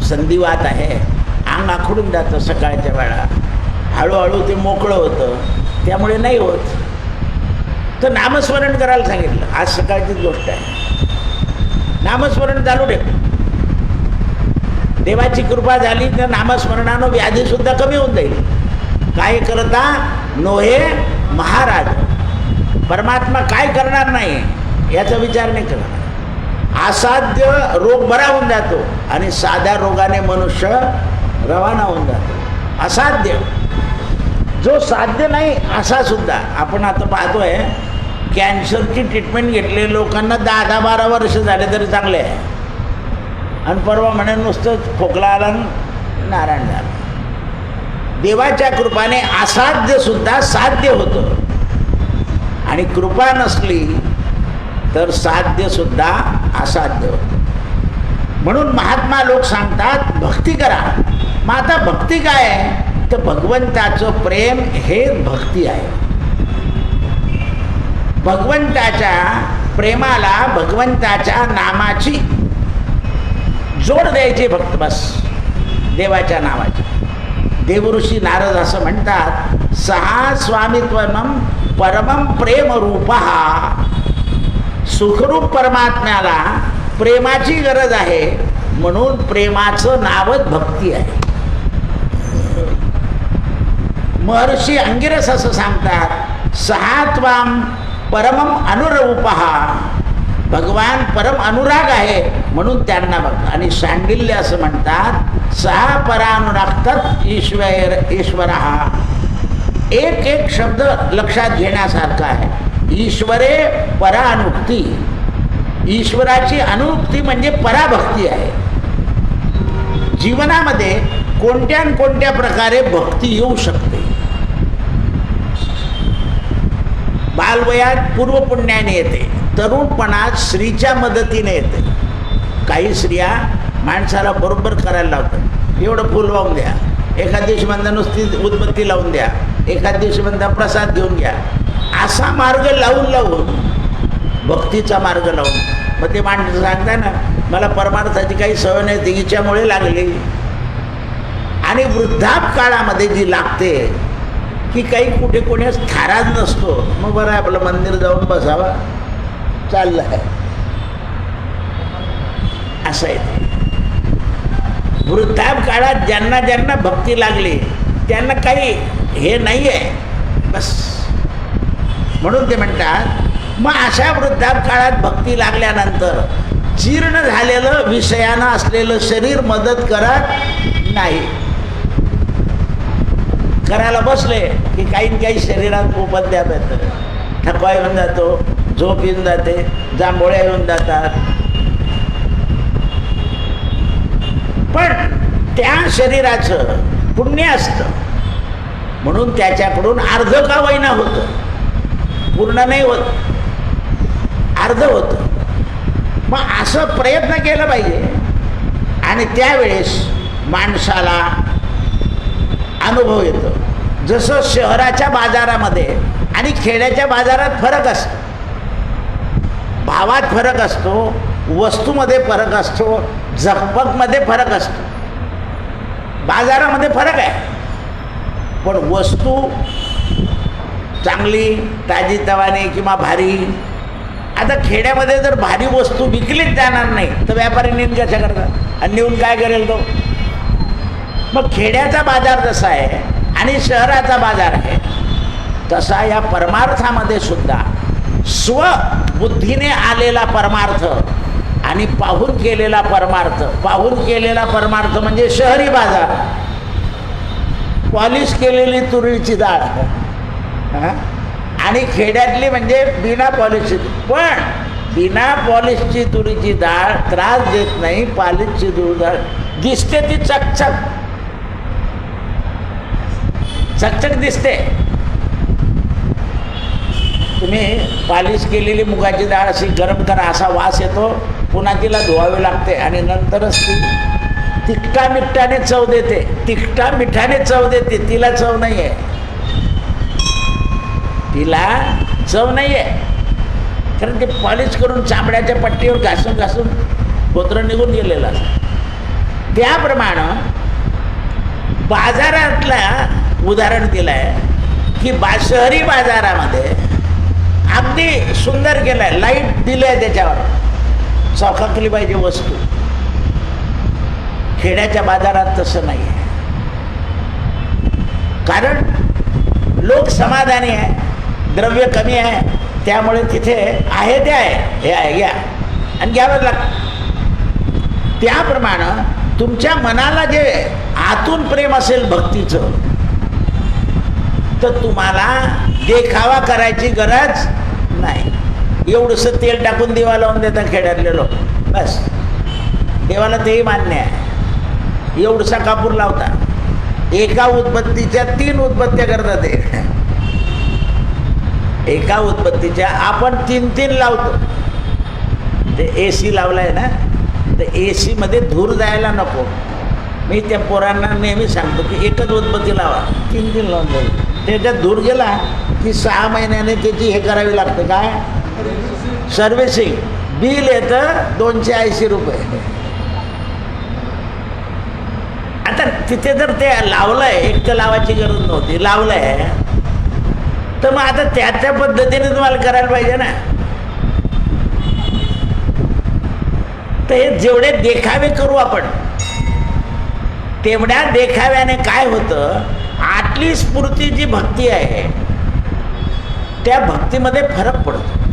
Speaker 2: संधिवात आहे, अंग आखडून जातं सकाळच्या वेळा. हळूहळू ते मोकळं होतं, त्यामुळे नाही होत. तर नामस्मरण करायला सांगितलं. आज सकाळचीच गोष्ट आहे. नामस्मरण चालू ठेव. देवाची कृपा झाली तर नामस्मरणानं व्याधीसुद्धा कमी होऊन जाईल. काय करता नोहे महाराज. परमात्मा काय करणार नाही याचा विचार नाही करणार. असाध्य रोग बरा होऊन जातो आणि साध्या रोगाने मनुष्य रवाना होऊन जातो. असाध्य जो साध्य नाही असा सुद्धा. आपण आता पाहतोय कॅन्सरची ट्रीटमेंट घेतलेल्या लोकांना 10-12 वर्ष झाले तरी चांगले आहे. आणि परवा म्हणे नुसतंच खोकला आला नारायण झाला. देवाच्या कृपाने असाध्य सुद्धा साध्य होतं आणि कृपा नसली तर साध्य सुद्धा असाध्य होतं. म्हणून महात्मा लोक सांगतात भक्ती करा. मग आता भक्ती काय आहे, तर भगवंताचं प्रेम हे भक्ती आहे. भगवंताच्या प्रेमाला भगवंताच्या नामाची जोड द्यायची फक्त, बस. देवाच्या नावाची. देवऋषी नारद असं म्हणतात, सहा स्वामित्वम परमं प्रेम रूपा. सुखरूप परमात्म्याला प्रेमाची गरज आहे, म्हणून प्रेमाचं नावच भक्ती आहे. महर्षी अंगिरस असं सांगतात, सहात्वाम परमम अनुरूपहा, भगवान परम अनुराग आहे म्हणून त्यांना बघ. आणि शांडिल्य असं म्हणतात, सहा परानुरागतात ईश्वर हा. एक एक शब्द लक्षात घेण्यासारखा आहे. ईश्वरे परानुक्ती, ईश्वराची अनुक्ती म्हणजे पराभक्ती आहे. जीवनामध्ये कोणत्या न कोणत्या प्रकारे भक्ती येऊ शकते. बालवयात पूर्वपुण्याने येते, तरुणपणात स्त्रीच्या मदतीने येते. काही स्त्रिया माणसाला बरोबर करायला लावतात, एवढं फुल वाहून द्या, एखाद दिवशी म्हणता नुसती उदबत्ती लावून द्या, एखाद दिवशी म्हणता प्रसाद घेऊन घ्या. असा मार्ग लावून लावून, भक्तीचा मार्ग लावून, मग ते माणसं सांगता ना, मला परमार्थाची काही सवय नाही, ती हिच्यामुळे लागली. आणि वृद्धाप काळामध्ये जी लागते की काही कुठे कोणीच थाराच नसतो, मग बरं आहे आपलं मंदिर जाऊन बसावा, चाललं आहे असं आहे ते. वृद्धाप काळात ज्यांना ज्यांना भक्ती लागली त्यांना काही हे नाही आहे बस. म्हणून ते म्हणतात, मग अशा वृद्धाप काळात भक्ती लागल्यानंतर जीर्ण झालेलं विषयानं असलेलं शरीर मदत करत नाही. करायला बसले की काही न काही शरीरात उपद्व्याप येतं, थकवा येऊन जातो, झोप येऊन जाते, जांभोळ्या येऊन जातात. पण त्या शरीराचं पुण्य असतं म्हणून त्याच्याकडून अर्ध का वैना होतं, पूर्ण नाही होत, अर्ध होतं. मग असं प्रयत्न केला पाहिजे. आणि त्यावेळेस माणसाला अनुभव येतो. जसं शहराच्या बाजारामध्ये आणि खेड्याच्या बाजारात फरक असतो, भावात फरक असतो, वस्तूमध्ये फरक असतो, झकपकमध्ये फरक असतो. बाजारामध्ये फरक आहे, पण वस्तू चांगली ताजीतवानी किंवा भारी. आता खेड्यामध्ये जर भारी वस्तू विकलीच जाणार नाही तर व्यापारी नेऊन कशा करतात, आणि नेऊन काय करेल तो. मग खेड्याचा बाजार जसा आहे आणि शहराचा बाजार आहे, तसा या परमार्थामध्ये सुद्धा स्वबुद्धीने आलेला परमार्थ आणि पाहून केलेला परमार्थ. पाहून केलेला परमार्थ म्हणजे शहरी बाजार, पॉलिश केलेली तुरीची डाळ, आणि खेड्यातली म्हणजे बिना पॉलिशची. पण बिना पॉलिशची तुरीची डाळ त्रास देत नाही, पॉलिशची तुरी डाळ दिसते ती चकचक चकचक दिसते. तुम्ही पॉलिश केलेली मुगाची डाळ अशी गरम करा, असा वास येतो, पुन्हा तिला धुवावी लागते आणि नंतरच ती तिखटा मिठाने चव देते. तिखटा मिठाने चव देते, तिला चव नाही आहे, तिला चव नाही आहे. कारण ते पॉलिश करून चामड्याच्या पट्टीवर घासून घासून गोत्र निघून गेलेलं असतं. त्याप्रमाणे बाजारातला उदाहरण दिलं आहे की शहरी बाजारामध्ये अगदी सुंदर केलं आहे, लाईट दिलं आहे, त्याच्यावर चौकाकली पाहिजे वस्तू. खेड्याच्या बाजारात तसं नाही आहे, कारण लोक समाधानी आहे, द्रव्य कमी आहे, त्यामुळे तिथे आहे ते आहे, हे आहे घ्या आणि घ्यावं लागतं. त्याप्रमाणे तुमच्या मनाला जे आतून प्रेम असेल भक्तीचं, तर तुम्हाला देखावा करायची गरज नाही. एवढंसं तेल टाकून दिवा लावून देतात खेड्यातले लोक, बस देवाला तेही मान्य आहे. एवढसा कापूर लावतात, एका उदबत्तीच्या 3 उदबत्त्या करतात ते. एका उदबत्तीच्या आपण 3-3 लावतो. ते AC लावलाय ना, तर AC मध्ये धूर जायला नको. मी त्या पोरांना नेहमी सांगतो की एकच उदबत्ती लावा, 3-3 लावून जाईल. त्याच्यात धूर गेला की 6 महिन्याने त्याची हे करावी लागते, काय सर्व्हिसिंग. बिल येतं 280 रुपये. आता तिथे जर ते लावलंय, एक तर लावायची गरज नव्हती, लावलंय, तर मग आता त्याच्या पद्धतीने तुम्हाला करायला पाहिजे ना. तर हे जेवढे देखावे करू आपण, तेवढ्या देखाव्याने काय होतं, आतली स्फूर्ती जी भक्ती आहे त्या भक्तीमध्ये फरक पडतो.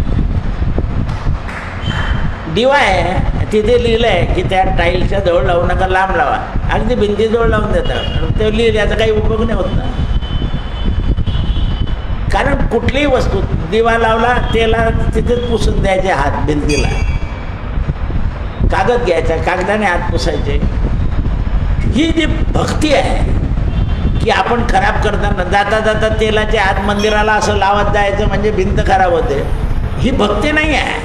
Speaker 2: दिवा आहे, तिथे लिहिलं आहे की त्या टाईलच्या जवळ लावू नका, लांब लावा. अगदी भिंतीजवळ लावून देतात, ते लिहिल्याचा काही उपयोग नाही होत ना. कारण कुठलीही वस्तू, दिवा लावला त्याला तिथेच पुसून द्यायचे हात भिंतीला, कागद घ्यायचा कागदाने हात पुसायचे. ही जी भक्ती आहे की आपण खराब करताना जाता जाता तेलाचे हात मंदिराला असं लावत जायचं म्हणजे भिंत खराब होते, ही भक्ती नाही आहे.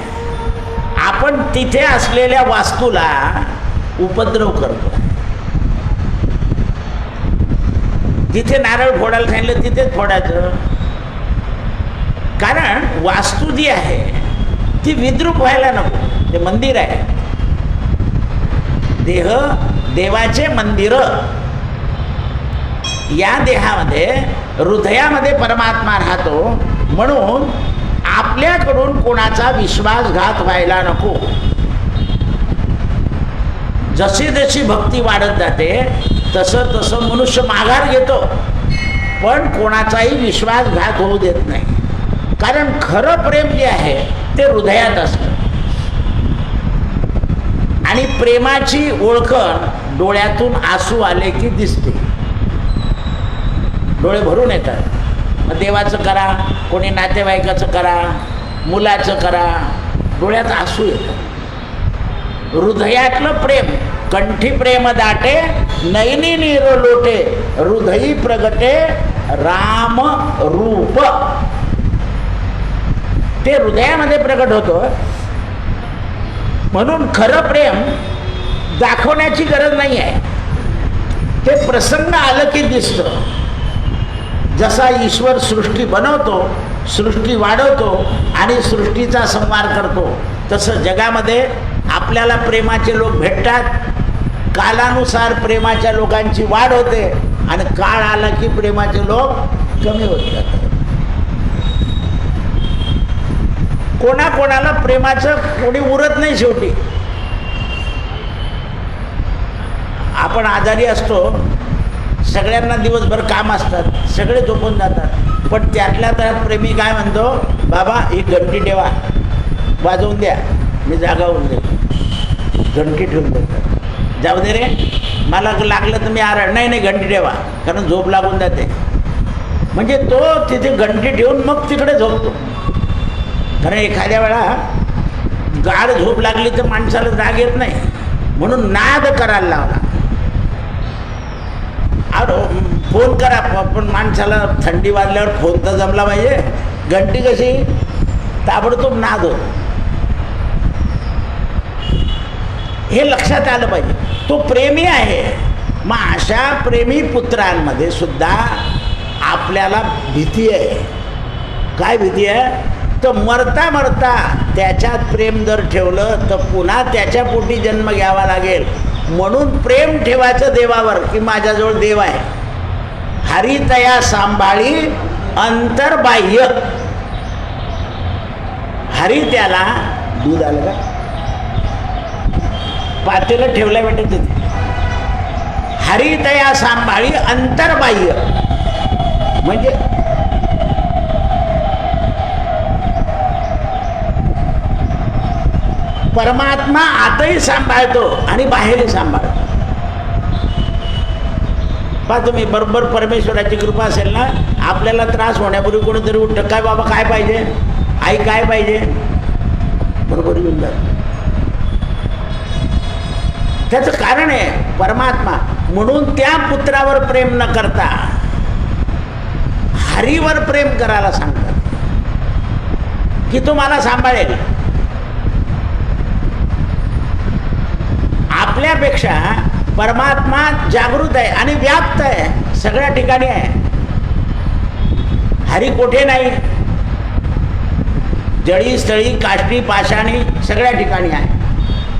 Speaker 2: आपण तिथे असलेल्या वास्तूला उपद्रव करतो. जिथे नारळ फोडायला सांगितलं तिथेच फोडायचं. कारण वास्तू जी आहे ती विद्रूप व्हायला नको. ते मंदिर आहे, देह देवाचे मंदिर. या देहामध्ये हृदयामध्ये परमात्मा राहतो. म्हणून आपल्याकडून कोणाचा विश्वासघात व्हायला नको. जशी जशी भक्ती वाढत जाते तसं तसं मनुष्य माघार घेतो, पण कोणाचाही विश्वासघात होऊ देत नाही. कारण खरं प्रेम जे आहे ते हृदयात असतं. आणि प्रेमाची ओळखण डोळ्यातून आसू आले की दिसते. डोळे भरून येतात. मग देवाचं करा, कोणी नातेवाईकाचं करा, मुलाचं करा, डोळ्यात आसू येतं. हृदयातलं प्रेम, कंठी प्रेम दाटे नयनी नीर लोटे, हृदयी प्रगटे राम रूप. ते हृदयामध्ये प्रगट होतं. म्हणून खरं प्रेम दाखवण्याची गरज नाही आहे. ते प्रसंग आलं की दिसतं. जसा ईश्वर सृष्टी बनवतो, सृष्टी वाढवतो आणि सृष्टीचा संहार करतो, तसं जगामध्ये आपल्याला प्रेमाचे लोक भेटतात. कालानुसार प्रेमाच्या लोकांची वाढ होते आणि काळ आला की प्रेमाचे लोक कमी होत जातात. कोणाकोणाला प्रेमाचं कोणी उरत नाही. शेवटी आपण आजारी असतो, सगळ्यांना दिवसभर काम असतात, सगळे झोपून जातात, पण त्यातल्या त्यात प्रेमी काय म्हणतो, बाबा ही घंटी ठेवा, वाजवून द्या, मी जागा होऊन दे. घंटी ठेवून देतात. जाऊ दे रे, मला लागलं तर मी नाही नाही घंटी ठेवा, कारण झोप लागून जाते. म्हणजे तो तिथे घंटी ठेवून मग तिकडे झोपतो. कारण एखाद्या वेळा गाढ झोप लागली तर माणसाला जाग येत नाही, म्हणून नाद करायला लावला. फोन करा, पण माणसाला थंडी वाजल्यावर फोन तर जमला पाहिजे. घंटी कशी ताबडतोब नाद होत. हे लक्षात आलं पाहिजे. तो प्रेमी आहे. मग अशा प्रेमी पुत्रांमध्ये सुद्धा आपल्याला भीती आहे. काय भीती आहे? तर मरता मरता त्याच्यात प्रेम जर ठेवलं तर पुन्हा त्याच्या पोटी जन्म घ्यावा लागेल. म्हणून प्रेम ठेवायचं देवावर की माझ्याजवळ देव आहे. हरितया सांभाळी अंतर्बाह्य. हरी त्याला दूध आलं का पातेलं ठेवलं भेटत तिथे. हरितया सांभाळी अंतर्बाह्य म्हणजे परमात्मा आतही सांभाळतो आणि बाहेरही सांभाळतो. पहा तुम्ही, बरोबर परमेश्वराची कृपा असेल ना, आपल्याला त्रास होण्यापूर्वी कोणीतरी उठतं, काय बाबा काय पाहिजे, आई काय पाहिजे, बरोबर येऊन जात. त्याचं कारण आहे परमात्मा. म्हणून त्या पुत्रावर प्रेम न करता हरीवर प्रेम करायला सांगतात की तो मला सांभाळेल. आपल्यापेक्षा परमात्मा जागृत आहे आणि व्याप्त आहे, सगळ्या ठिकाणी आहे. हरी कोठे नाही, जळी स्थळी काष्टी पाषाणी सगळ्या ठिकाणी आहे.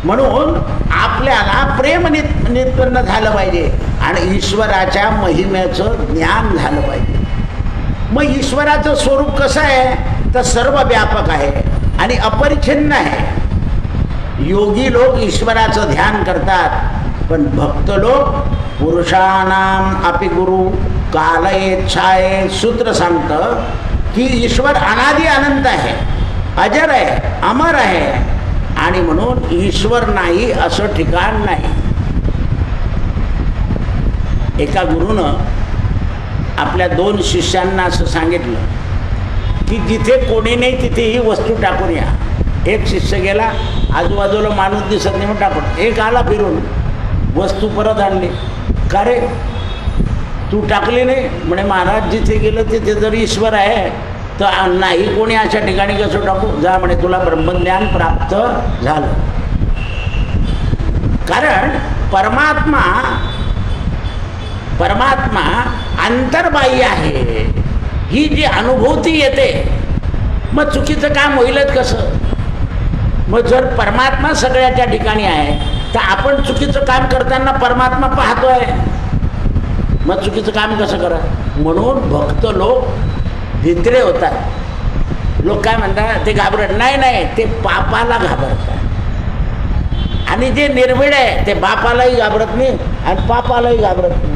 Speaker 2: म्हणून आपल्याला प्रेम नित्पन्न झालं पाहिजे आणि ईश्वराच्या महिमेचं ज्ञान झालं पाहिजे. मग ईश्वराचं स्वरूप कसं आहे तर सर्व व्यापक आहे आणि अपरिच्छिन्न आहे. योगी लोक ईश्वराचं ध्यान करतात, पण भक्त लोक पुरुषानाम अपि गुरु कालयेच्छाये सूत्र सांगतं की ईश्वर अनादि अनंत आहे, अजर आहे, अमर आहे, आणि म्हणून ईश्वर नाही असं ठिकाण नाही. एका गुरुनं आपल्या 2 शिष्यांना असं सांगितलं की जिथे कोणी नाही तिथे ही वस्तू टाकून या. एक शिष्य गेला, आजूबाजूला माणूस दिसत नाही म्हणून टाकून. एक आला फिरून, वस्तू परत आणली. का रे तू टाकली नाही? म्हणे महाराज जिथे गेलं तिथे जर ईश्वर आहे तर नाही कोणी अशा ठिकाणी कसं टाकू? जा म्हणे, तुला ब्रह्मज्ञान प्राप्त झालं. कारण परमात्मा अंतर्बाह्य आहे. ही जी अनुभूती येते, मग चुकीचं काम होईलच कसं? मग जर परमात्मा सगळ्याच्या ठिकाणी आहे तर आपण चुकीचं काम करताना परमात्मा पाहतोय, मग चुकीचं काम कसं करा? म्हणून भक्त लोक भित्रे होतात. लोक काय म्हणतात, ते घाबरत नाही, ते पापाला घाबरतात. आणि जे निर्भीड आहे ते बापालाही घाबरत नाही आणि पापालाही घाबरत नाही.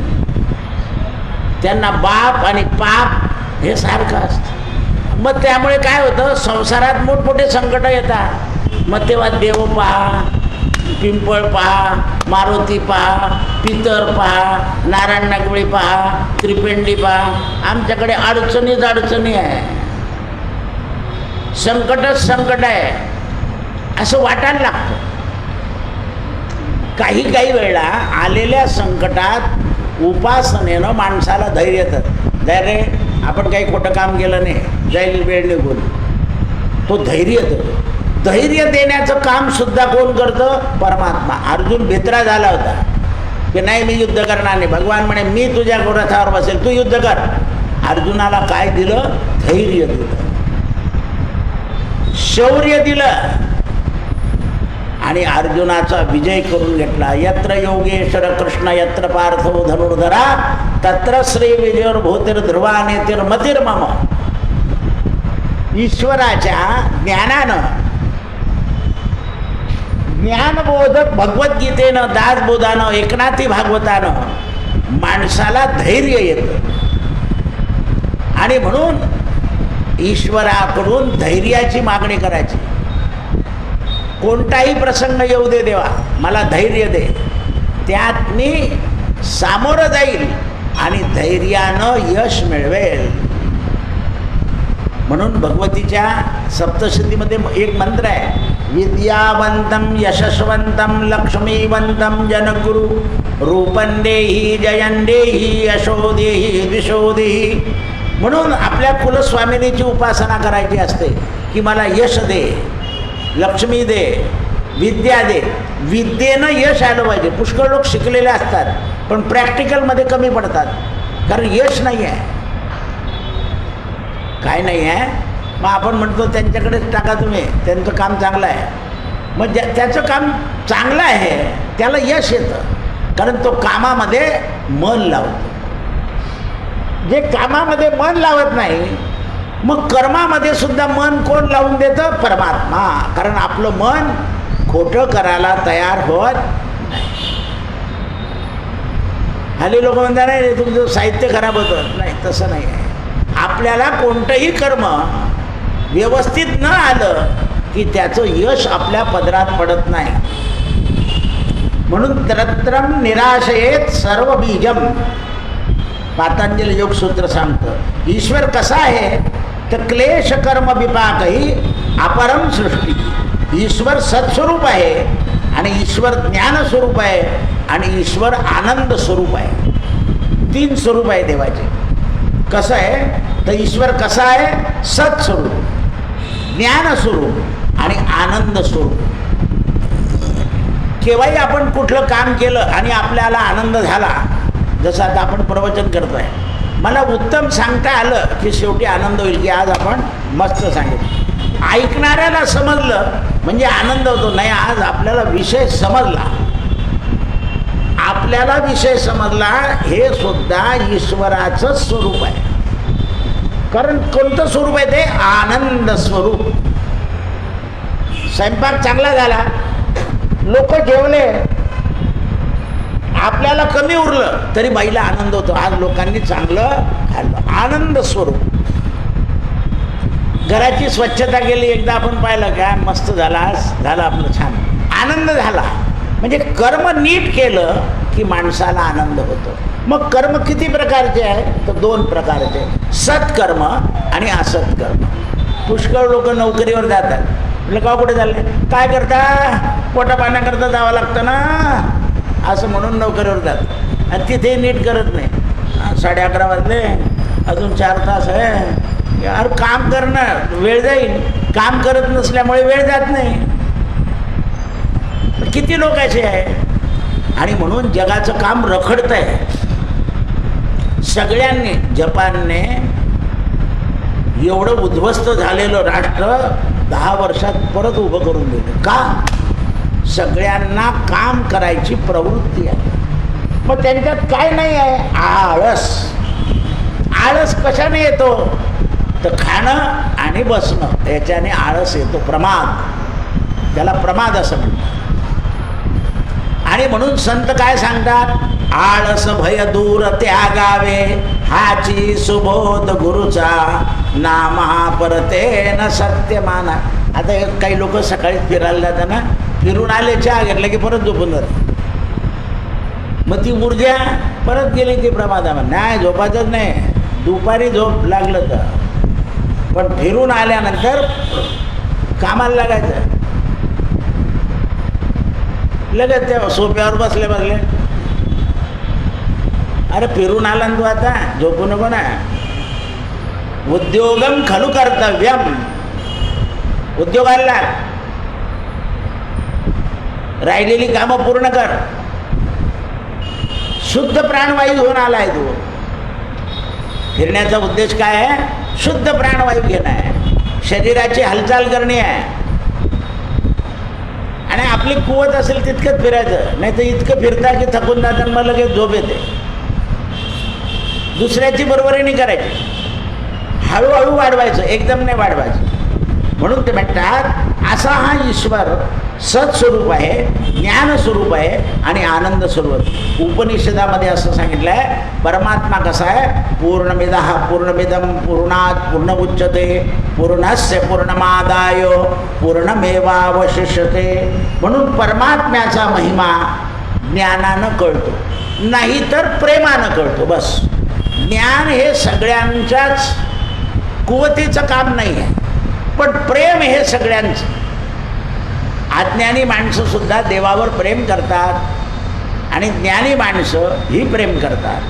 Speaker 2: त्यांना बाप आणि पाप हे सारखं असतं. मग त्यामुळे काय होतं, संसारात मोठमोठे संकट येतात. मग तेव्हा देव पहा, पिंपळ पहा, मारुती पहा, पितर पहा, नारायण नागवळी पहा, त्रिपिंडी पहा. आमच्याकडे अडचणीच अडचणी आहे, संकटच संकट आहे असं वाटायला लागतं. काही वेळेला आलेल्या संकटात उपासनेनं माणसाला धैर्य येतं. रे आपण काही खोटं काम केलं नाही, जाईल वेळ निघून, तो धैर्य देतो. धैर्य देण्याचं काम सुद्धा कोण करतं? परमात्मा. अर्जुन भित्रा झाला होता की नाही मी युद्ध करणार नाही. भगवान म्हणे मी तुझ्या रथावर बसेल, तू युद्ध कर. अर्जुनाला काय दिलं? धैर्य दिलं, शौर्य दिलं आणि अर्जुनाचा विजय करून घेतला. यत्र योगेश्वर कृष्ण यत्र पार्थो धनुर्धरा तत्र श्री विजयोर भूतिर ध्रुवा नेतिर मतिर्मम. ईश्वराच्या ज्ञानानं, ज्ञानबोधक भगवद्गीतेनं, दासबोधानं, एकनाथी भागवतानं माणसाला धैर्य येतं. आणि म्हणून ईश्वराकडून धैर्याची मागणी करायची. कोणताही प्रसंग येऊ दे देवा, मला धैर्य दे. त्यात मी सामोरं जाईल आणि धैर्यानं यश मिळवेल. म्हणून भगवतीच्या सप्तशतीमध्ये एक मंत्र आहे, विद्यावंतम यशस्वंतम लक्ष्मीवंतम जनगुरु रूपं देहि जयं देहि यशो देहि दिशो देहि. म्हणून आपल्या कुलस्वामिनीची उपासना करायची असते की मला यश दे, लक्ष्मी दे, विद्या दे. विद्येनं यश आलं पाहिजे. पुष्कळ लोक शिकलेले असतात पण प्रॅक्टिकलमध्ये कमी पडतात, कारण यश नाही आहे, काय नाही आहे. मग आपण म्हणतो त्यांच्याकडेच टाका तुम्ही, त्यांचं काम चांगलं आहे. मग त्याचं काम चांगलं आहे त्याला यश येतं, कारण तो कामामध्ये मन लावतो. जे कामामध्ये मन लावत नाही, मग कर्मामध्ये सुद्धा मन कोण लावून देतं? परमात्मा. कारण आपलं मन खोटं करायला तयार होत नाही. हल्ली लोक म्हणतात नाही तुमचं साहित्य खराब होतं. नाही, तसं नाही आहे. आपल्याला कोणतंही कर्म व्यवस्थित न आलं की त्याचं यश आपल्या पदरात पडत नाही. म्हणून तत्रम निराशयेत सर्व बीजम. पातंजली योगसूत्र सांगतं ईश्वर कसा आहे तर क्लेश कर्म विपाकही अपरम सृष्टी. ईश्वर सत्स्वरूप आहे आणि ईश्वर ज्ञानस्वरूप आहे आणि ईश्वर आनंद स्वरूप आहे. 3 स्वरूप आहे देवाचे. कसं आहे तर ईश्वर कसा आहे? सत्स्वरूप, ज्ञानस्वरूप आणि आनंद स्वरूप. केव्हाही आपण कुठलं काम केलं आणि आपल्याला आनंद झाला, जसं आता आपण प्रवचन करतोय, मला उत्तम सांगता आलं की शेवटी आनंद होईल की आज आपण मस्त सांगितलं. ऐकणाऱ्याला समजलं म्हणजे आनंद होतो. नाही, आज आपल्याला विषय समजला, आपल्याला विषय समजला, हे सुद्धा ईश्वराचं स्वरूप आहे. कारण कोणतं स्वरूप आहे ते? आनंद स्वरूप. स्वयंपाक चांगला झाला, लोक जेवले, आपल्याला कमी उरलं तरी बाईला आनंद होतो, आज लोकांनी चांगलं खाल्लं. आनंद स्वरूप. घराची स्वच्छता केली, एकदा आपण पाहिलं काय मस्त झाला, आज झालं आपलं छान, आनंद झाला. म्हणजे कर्म नीट केलं की माणसाला आनंद होतो. मग कर्म किती प्रकारचे आहे तर 2 प्रकारचे, सत्कर्म आणि असत्कर्म. पुष्कळ लोक नोकरीवर जातात, म्हटलं का कुठे चालले, काय करता, पोटा पाण्याकरता जावं लागतं ना, असं म्हणून नोकरीवर जातात आणि तिथे नीट करत नाही. 11:30 वाजले, अजून 4 तास आहे, यार काम करणं वेळ जाईल, काम करत नसल्यामुळे वेळ जात नाही. किती लोक असे आहे. आणि म्हणून जगाचं काम रखडत आहे. सगळ्यांनी, जपानने एवढं उद्ध्वस्त झालेलं राष्ट्र 10 वर्षात परत उभं करून दिलं. का? सगळ्यांना काम करायची प्रवृत्ती आहे. मग त्यांच्यात काय नाही आहे, आळस. आळस कशाने येतो तर खाणं आणि बसणं, याच्याने आळस येतो, प्रमाद, त्याला प्रमाद असं म्हणतात. आणि म्हणून संत काय सांगतात, आळस भय दूर त्यागावे, हाची सुबोध गुरुचा, नामा परते न सत्य माना. आता काही लोक सकाळी फिरायला जातात ना, फिरून आले, चहा घेतला की परत झोपून जातात. मग ती ऊर्जा परत गेली ती प्रमादामध्ये. नाही, झोपायचंच नाही, दुपारी झोप लागलं तर, पण फिरून आल्यानंतर कामाला लागायचं. लगेच त्या सोप्यावर बसले, अरे फिरून आला ना तू, आता झोपू नको ना. उद्योगम खलु कर्तव्यम, उद्योगाला राहिलेली कामं पूर्ण कर. शुद्ध प्राणवायू घेऊन आलाय तू. फिरण्याचा उद्देश काय आहे, शुद्ध प्राणवायू घेणं आहे, शरीराची हालचाल करणे आहे. आणि आपली कुवत असेल तितकंच फिरायचं, नाही तर इतकं फिरता की थकून जातात, मग लगेच झोप येते. दुसऱ्याची बरोबरी करायची, हळूहळू वाढवायचं, एकदम नाही वाढवायचं. म्हणून ते म्हणतात असा हा ईश्वर सत्स्वरूप आहे, ज्ञानस्वरूप आहे आणि आनंद स्वरूप. उपनिषदामध्ये असं सांगितलं आहे, परमात्मा कसा आहे, पूर्णमिदः पूर्णमिदं पूर्णात् पूर्णमुच्यते पूर्णस्य पूर्णमादाय पूर्णमेवावशिष्यते. म्हणून परमात्म्याचा महिमा ज्ञानानं कळतो, नाही तर प्रेमानं कळतो. बस, ज्ञान हे सगळ्यांच्याच कुवतीचं काम नाही आहे, पण प्रेम हे सगळ्यांचं. अज्ञानी माणसंसुद्धा देवावर प्रेम करतात आणि ज्ञानी माणसं ही प्रेम करतात.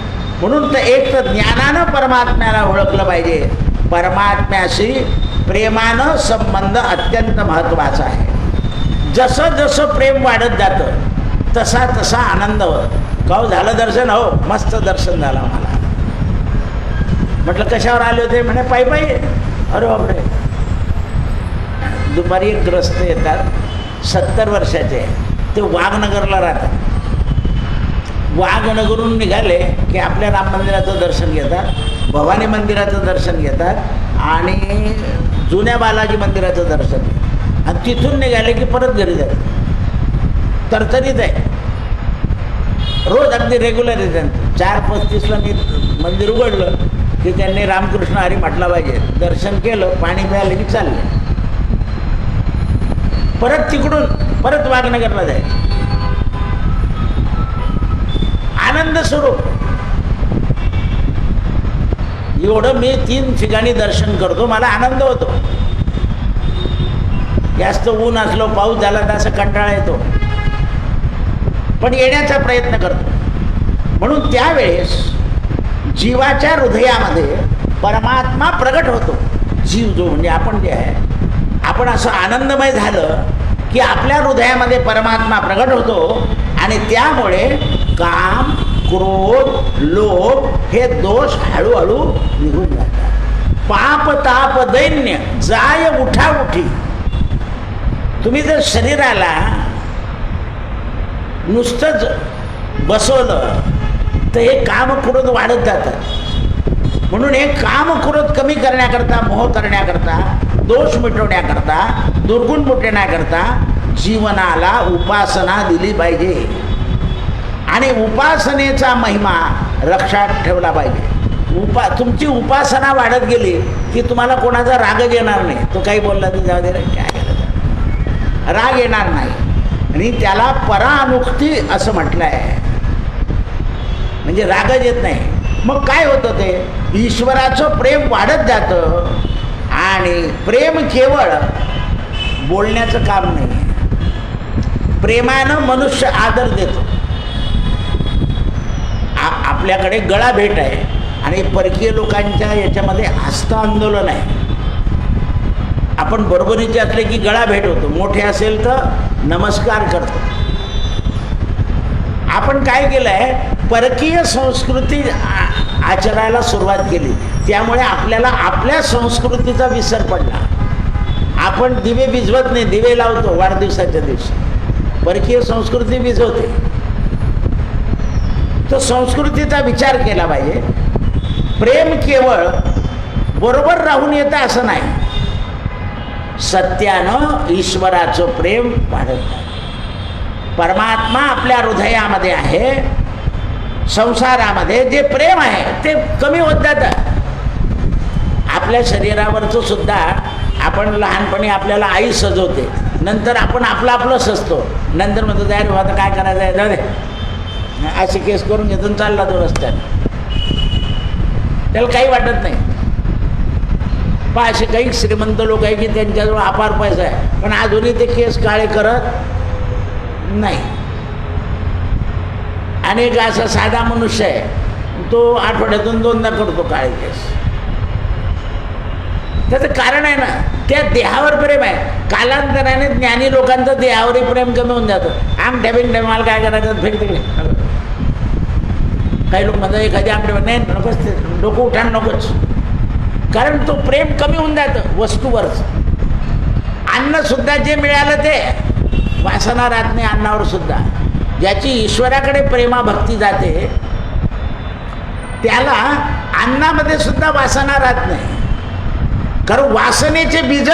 Speaker 2: म्हणून तर एक तर ज्ञानानं परमात्म्याला ओळखलं पाहिजे. परमात्म्याशी प्रेमानं संबंध अत्यंत महत्त्वाचा आहे. जसं जसं प्रेम वाढत जातं तसा तसा आनंद होतो. काव झालं दर्शन, हो मस्त दर्शन झालं मला. म्हटलं कशावर आले होते, म्हणे पायी पायी. अरे बापरे. दुपारी एक ग्रस्त येतात, 70 वर्षाचे, ते वाघनगरला राहतात. वाघनगरून निघाले की आपल्या राम मंदिराचं दर्शन घेतात, भवानी मंदिराचं दर्शन घेतात आणि जुन्या बालाजी मंदिराचं दर्शन, आणि तिथून निघाले की परत घरी जातात. तरतरीत आहे, रोज अगदी रेग्युलर आहे त्यांचं. 4:35ला मी मंदिर उघडलं की त्यांनी रामकृष्ण हरी म्हटलं पाहिजे, दर्शन केलं, पाणी प्यायलं की चालले. परत तिकडून परत वाघनगरला जायचं. आनंद स्वरूप. एवढं मी 3 ठिकाणी दर्शन करतो, मला आनंद होतो. जास्त ऊन असलो, पाऊस झाला तर असं कंटाळा येतो, पण येण्याचा प्रयत्न करतो. म्हणून त्यावेळेस जीवाच्या हृदयामध्ये परमात्मा प्रगट होतो. जीव जो म्हणजे आपण जे आहे, आपण असं आनंदमय झालं की आपल्या हृदयामध्ये परमात्मा प्रगट होतो आणि त्यामुळे काम, क्रोध, लोभ हे दोष हळूहळू निघून जातात. पाप, ताप, दैन्य जाय उठा उठी. तुम्ही जर शरीराला नुसतंच बसवलं तर हे काम, क्रोध वाढत जातात. म्हणून हे काम, क्रोध कमी करण्याकरता, मोह करण्याकरता, दोष मिटवण्याकरता, दुर्गुण मिटवण्याकरता जीवनाला उपासना दिली पाहिजे आणि उपासनेचा महिमा लक्षात ठेवला पाहिजे. तुमची उपासना वाढत गेली की तुम्हाला कोणाचा रागच येणार नाही. तो काही बोलला तर जाऊ दे रे, काय करायचं, राग येणार नाही. आणि त्याला परानुक्ती असं म्हटलं आहे, म्हणजे रागच येत नाही. मग काय होतं, ते ईश्वराचं प्रेम वाढत जातं. आणि प्रेम केवळ बोलण्याचं काम नाही, प्रेमानं मनुष्य आदर देतो. आपल्याकडे गळा भेट आहे आणि परकीय लोकांच्या याच्यामध्ये हस्त आंदोलन आहे. आपण बरोबरीचे असले की गळा भेट होतो, मोठे असेल तर नमस्कार करतो. आपण काय केलं आहे, परकीय संस्कृती आचरायला सुरुवात केली. त्यामुळे आपल्याला आपल्या संस्कृतीचा विसर पडला. आपण दिवे विझवत नाही, दिवे लावतो वाढदिवसाच्या दिवशी. परकीय संस्कृती विझवते. तो संस्कृतीचा विचार केला पाहिजे. प्रेम केवळ बरोबर राहून येतं असं नाही, सत्यानं ईश्वराचं प्रेम वाढत आहे. परमात्मा आपल्या हृदयामध्ये आहे. संसारामध्ये जे प्रेम आहे ते कमी होत जातं. आपल्या शरीरावरचं सुद्धा आपण लहानपणी आपल्याला आई सजवते, नंतर आपण आपलं सजतो. नंतर म्हणतो तयार आता काय करायचं आहे, जाऊ दे, अशी केस करून घेतो चालला तो रस्त्याने, त्याला काही वाटत नाही. पण असे काही श्रीमंत लोक आहे की त्यांच्याजवळ अपार पैसा आहे, पण अजूनही ते केस काळे करत नाही. अनेक असा साधा मनुष्य आहे, तो आठवड्यातून 2दा करतो काळे केस. त्याचं कारण आहे ना, त्या देहावर प्रेम आहे. कालांतराने ज्ञानी लोकांचं देहावरही प्रेम कमी होऊन जातं. आमट्या बिंगट्या मला काय करायचं, फेक तिकडे. काही लोक म्हणतात एखाद्या आमट्या, नाही नकोच, ते डोकं उठाण नकोच. कारण तो प्रेम कमी होऊन जातं वस्तूवरच. अन्नसुद्धा जे मिळालं ते वासना राहत नाही अन्नावर सुद्धा. ज्याची ईश्वराकडे प्रेमा भक्ती जाते त्याला अन्नामध्ये सुद्धा वासना राहत नाही. कारण वासनेचे बीज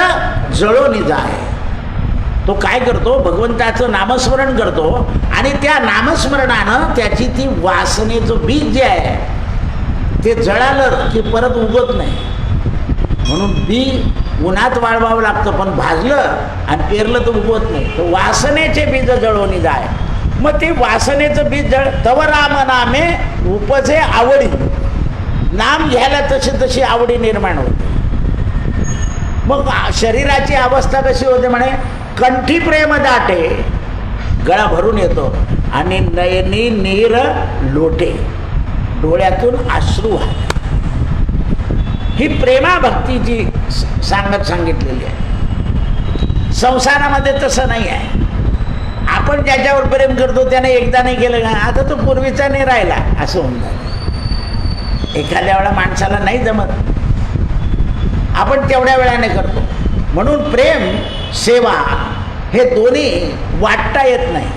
Speaker 2: जळून जाय. तो काय करतो, भगवंताचं नामस्मरण करतो आणि त्या नामस्मरणानं त्याची ती वासनेचं बीज जे आहे ते जळालं की परत उगत नाही. म्हणून बी उन्हात वाळवावं लागतं, पण भाजलं आणि पेरलं तर उगवत नाही. तर वासनेचे बीज जळवणी जाय. मग ते वासनेचं बीज जळ, तव राम नामे उपजे आवडी. नाम घ्यायला तशी तशी आवडी निर्माण होते. मग शरीराची अवस्था कशी होते म्हणे, कंठी प्रेम दाटे, गळा भरून येतो आणि नयनी नीर लोटे, डोळ्यातून अश्रू वाहते. ही प्रेमा भक्तीची सांगितलेली आहे. संसारामध्ये तसं नाही आहे. आपण ज्याच्यावर प्रेम करतो त्याने एकदा नाही केलं का, आता तो पूर्वीचा नाही राहिला असं होऊन जातं. एखाद्या वेळा माणसाला नाही जमत, आपण तेवढ्या वेळाने करतो. म्हणून प्रेम सेवा हे दोन्ही वाटता येत नाही.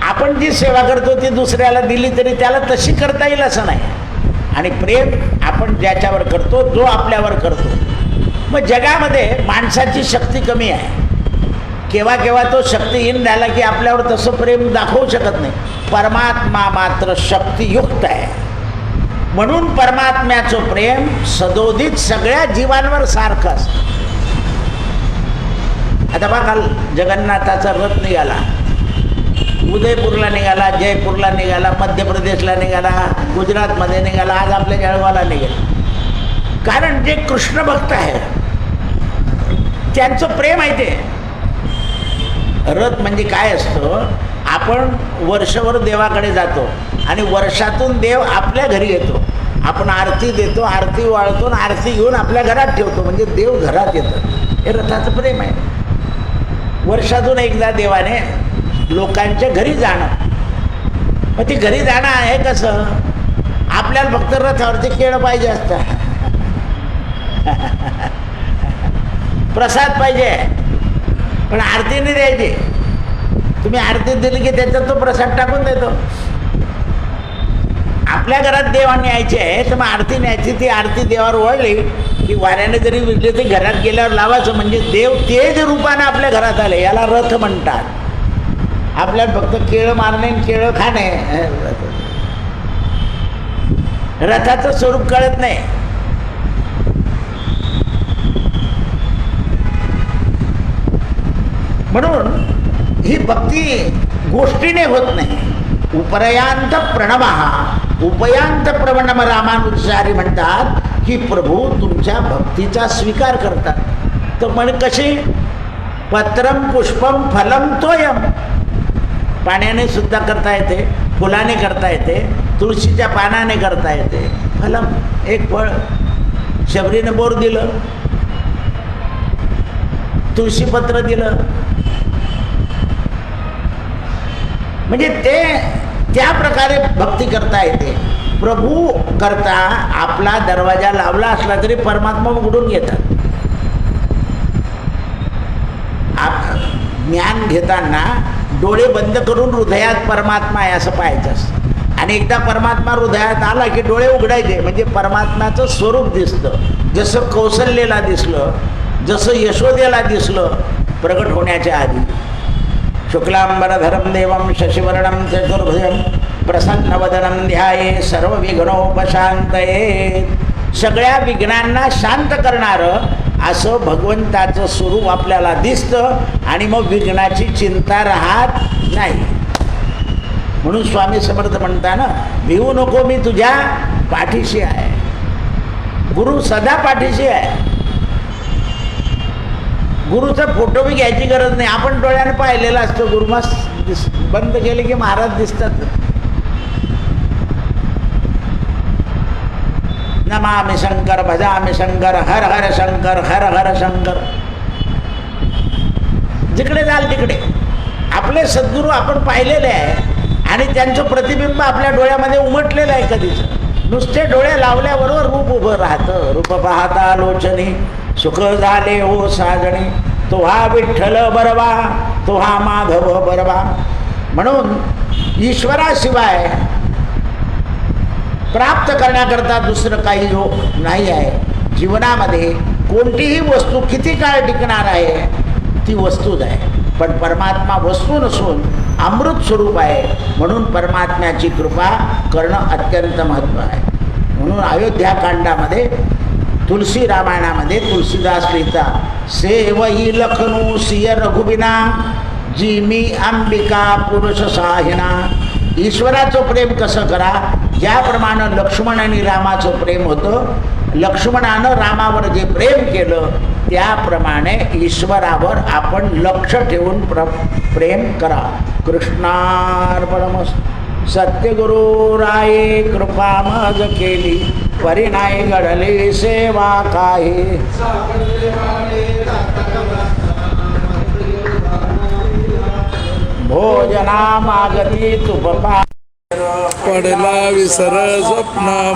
Speaker 2: आपण जी सेवा करतो ती दुसऱ्याला दिली तरी त्याला तशी करता येईल असं नाही. आणि प्रेम आपण ज्याच्यावर करतो, जो आपल्यावर करतो. मग जगामध्ये माणसाची शक्ती कमी आहे. केव्हा केव्हा तो शक्तिहीन झाला की आपल्यावर तसं प्रेम दाखवू शकत नाही. परमात्मा मात्र शक्तियुक्त आहे. म्हणून परमात्म्याचं प्रेम सदोदित सगळ्या जीवांवर सारखं असतं. आता बघा, जगन्नाथाचा रथ निघाला, उदयपूरला निघाला, जयपूरला निघाला, मध्य प्रदेशला निघाला, गुजरातमध्ये निघाला, आज आपल्या जळगावला निघाला. कारण जे कृष्ण भक्त आहे त्यांचं प्रेम आहे ते. रथ म्हणजे काय असतं, आपण वर्षभर देवाकडे जातो आणि वर्षातून देव आपल्या घरी येतो. आपण आरती देतो, आरती वाळतो आणि आरती घेऊन आपल्या घरात ठेवतो, म्हणजे देव घरात येतं. हे रथाचं प्रेम आहे. वर्षातून एकदा देवाने लोकांच्या घरी जाणं. मग ते घरी जाणं आहे कसं, आपल्याला फक्त रथावरती केळं पाहिजे असतं, प्रसाद पाहिजे, पण आरती नाही द्यायची. तुम्ही आरती दिली की त्याच्यात तो प्रसाद टाकून देतो. आपल्या घरात देव न्यायची आहे तर मग आरती न्यायची, ती आरती देवावर वळली की वाऱ्याने जरी विजले ते घरात गेल्यावर लावायचं, म्हणजे देव तेज रूपानं आपल्या घरात आले. याला रथ म्हणतात. आपल्याला फक्त केळं मारणे आणि केळं खाणे, रथाचं स्वरूप कळत नाही. म्हणून ही भक्ती गोष्टीने होत नाही. उपरयांत प्रणवः उपयांत प्रणव रामानुजारी म्हणतात की प्रभू तुमच्या भक्तीचा स्वीकार करतात. तर म्हणे कशी? पत्रम पुष्पम फलम तोयम. पाण्याने सुद्धा करता येते, फुलाने करता येते, तुळशीच्या पानाने करता येते. फलम एक फळ. शबरीनं बोर दिलं, तुळशीपत्र दिलं, म्हणजे ते त्या प्रकारे भक्ती करता येते. प्रभू करता आपला दरवाजा लावला असला तरी परमात्मा उघडून घेतात. ज्ञान घेताना डोळे बंद करून हृदयात परमात्मा आहे असं पाहायचं असतं. आणि एकदा परमात्मा हृदयात आला की डोळे उघडायचे, म्हणजे परमात्म्याचं स्वरूप दिसतं. जसं कौसल्येला दिसलं, जसं यशोदेला दिसलं प्रगट होण्याच्या आधी. शुक्लांबरधरं देवं शशिवर्णं चतुर्भुजं प्रसन्नवदनं ध्याये सर्व विघ्नोपशान्तये. सगळ्या विघ्नांना शांत करणारं असं भगवंताचं स्वरूप आपल्याला दिसतं आणि मग विघ्नाची चिंता राहत नाही. म्हणून स्वामी समर्थ म्हणताना भिवू नको मी तुझ्या पाठीशी आहे. गुरु सदा पाठीशी आहे. गुरुचा फोटो बी घ्यायची गरज नाही. आपण डोळ्याने पाहिलेला असतो. गुरुमास बंद केले की महाराज दिसतात. नमामि शंकर भजामि शंकर हर हर शंकर हर हर शंकर. जिकडे जाल तिकडे आपले सद्गुरू आपण पाहिलेले आहे आणि त्यांचं प्रतिबिंब आपल्या डोळ्यामध्ये उमटलेलं आहे. कधीच नुसते डोळे लावल्याबरोबर रूप उभं राहतं. रूप पाहता लोचनी सुख झाले हो साजणे, तो हा विठ्ठल बरवा, तो हा माधव बरवा. म्हणून ईश्वराशिवाय प्राप्त करण्याकरता दुसरं काही योग नाही आहे. जीवनामध्ये कोणतीही वस्तू किती काळ टिकणार आहे ती वस्तूच आहे, पण परमात्मा वस्तू नसून अमृत स्वरूप आहे. म्हणून परमात्म्याची कृपा करणं अत्यंत महत्त्व आहे. म्हणून अयोध्याकांडामध्ये तुलसी रामायणामध्ये तुलसीदास लिहिता, सेवई लखनू सिय रघुबिना, जी मी अंबिका पुरुष साहिना. ईश्वराचं प्रेम कसं करा? ज्याप्रमाणे लक्ष्मण आणि रामाचं प्रेम होतं, लक्ष्मणानं रामावर जे प्रेम केलं त्याप्रमाणे ईश्वरावर आपण लक्ष ठेवून प्रेम करा. कृष्णार्पणमस्तु. सत्यगुरु राये कृपा मज केली, परिणाय घडले सेवा काही. भोजना मागती तुपा
Speaker 1: पडला विसर स्वप्न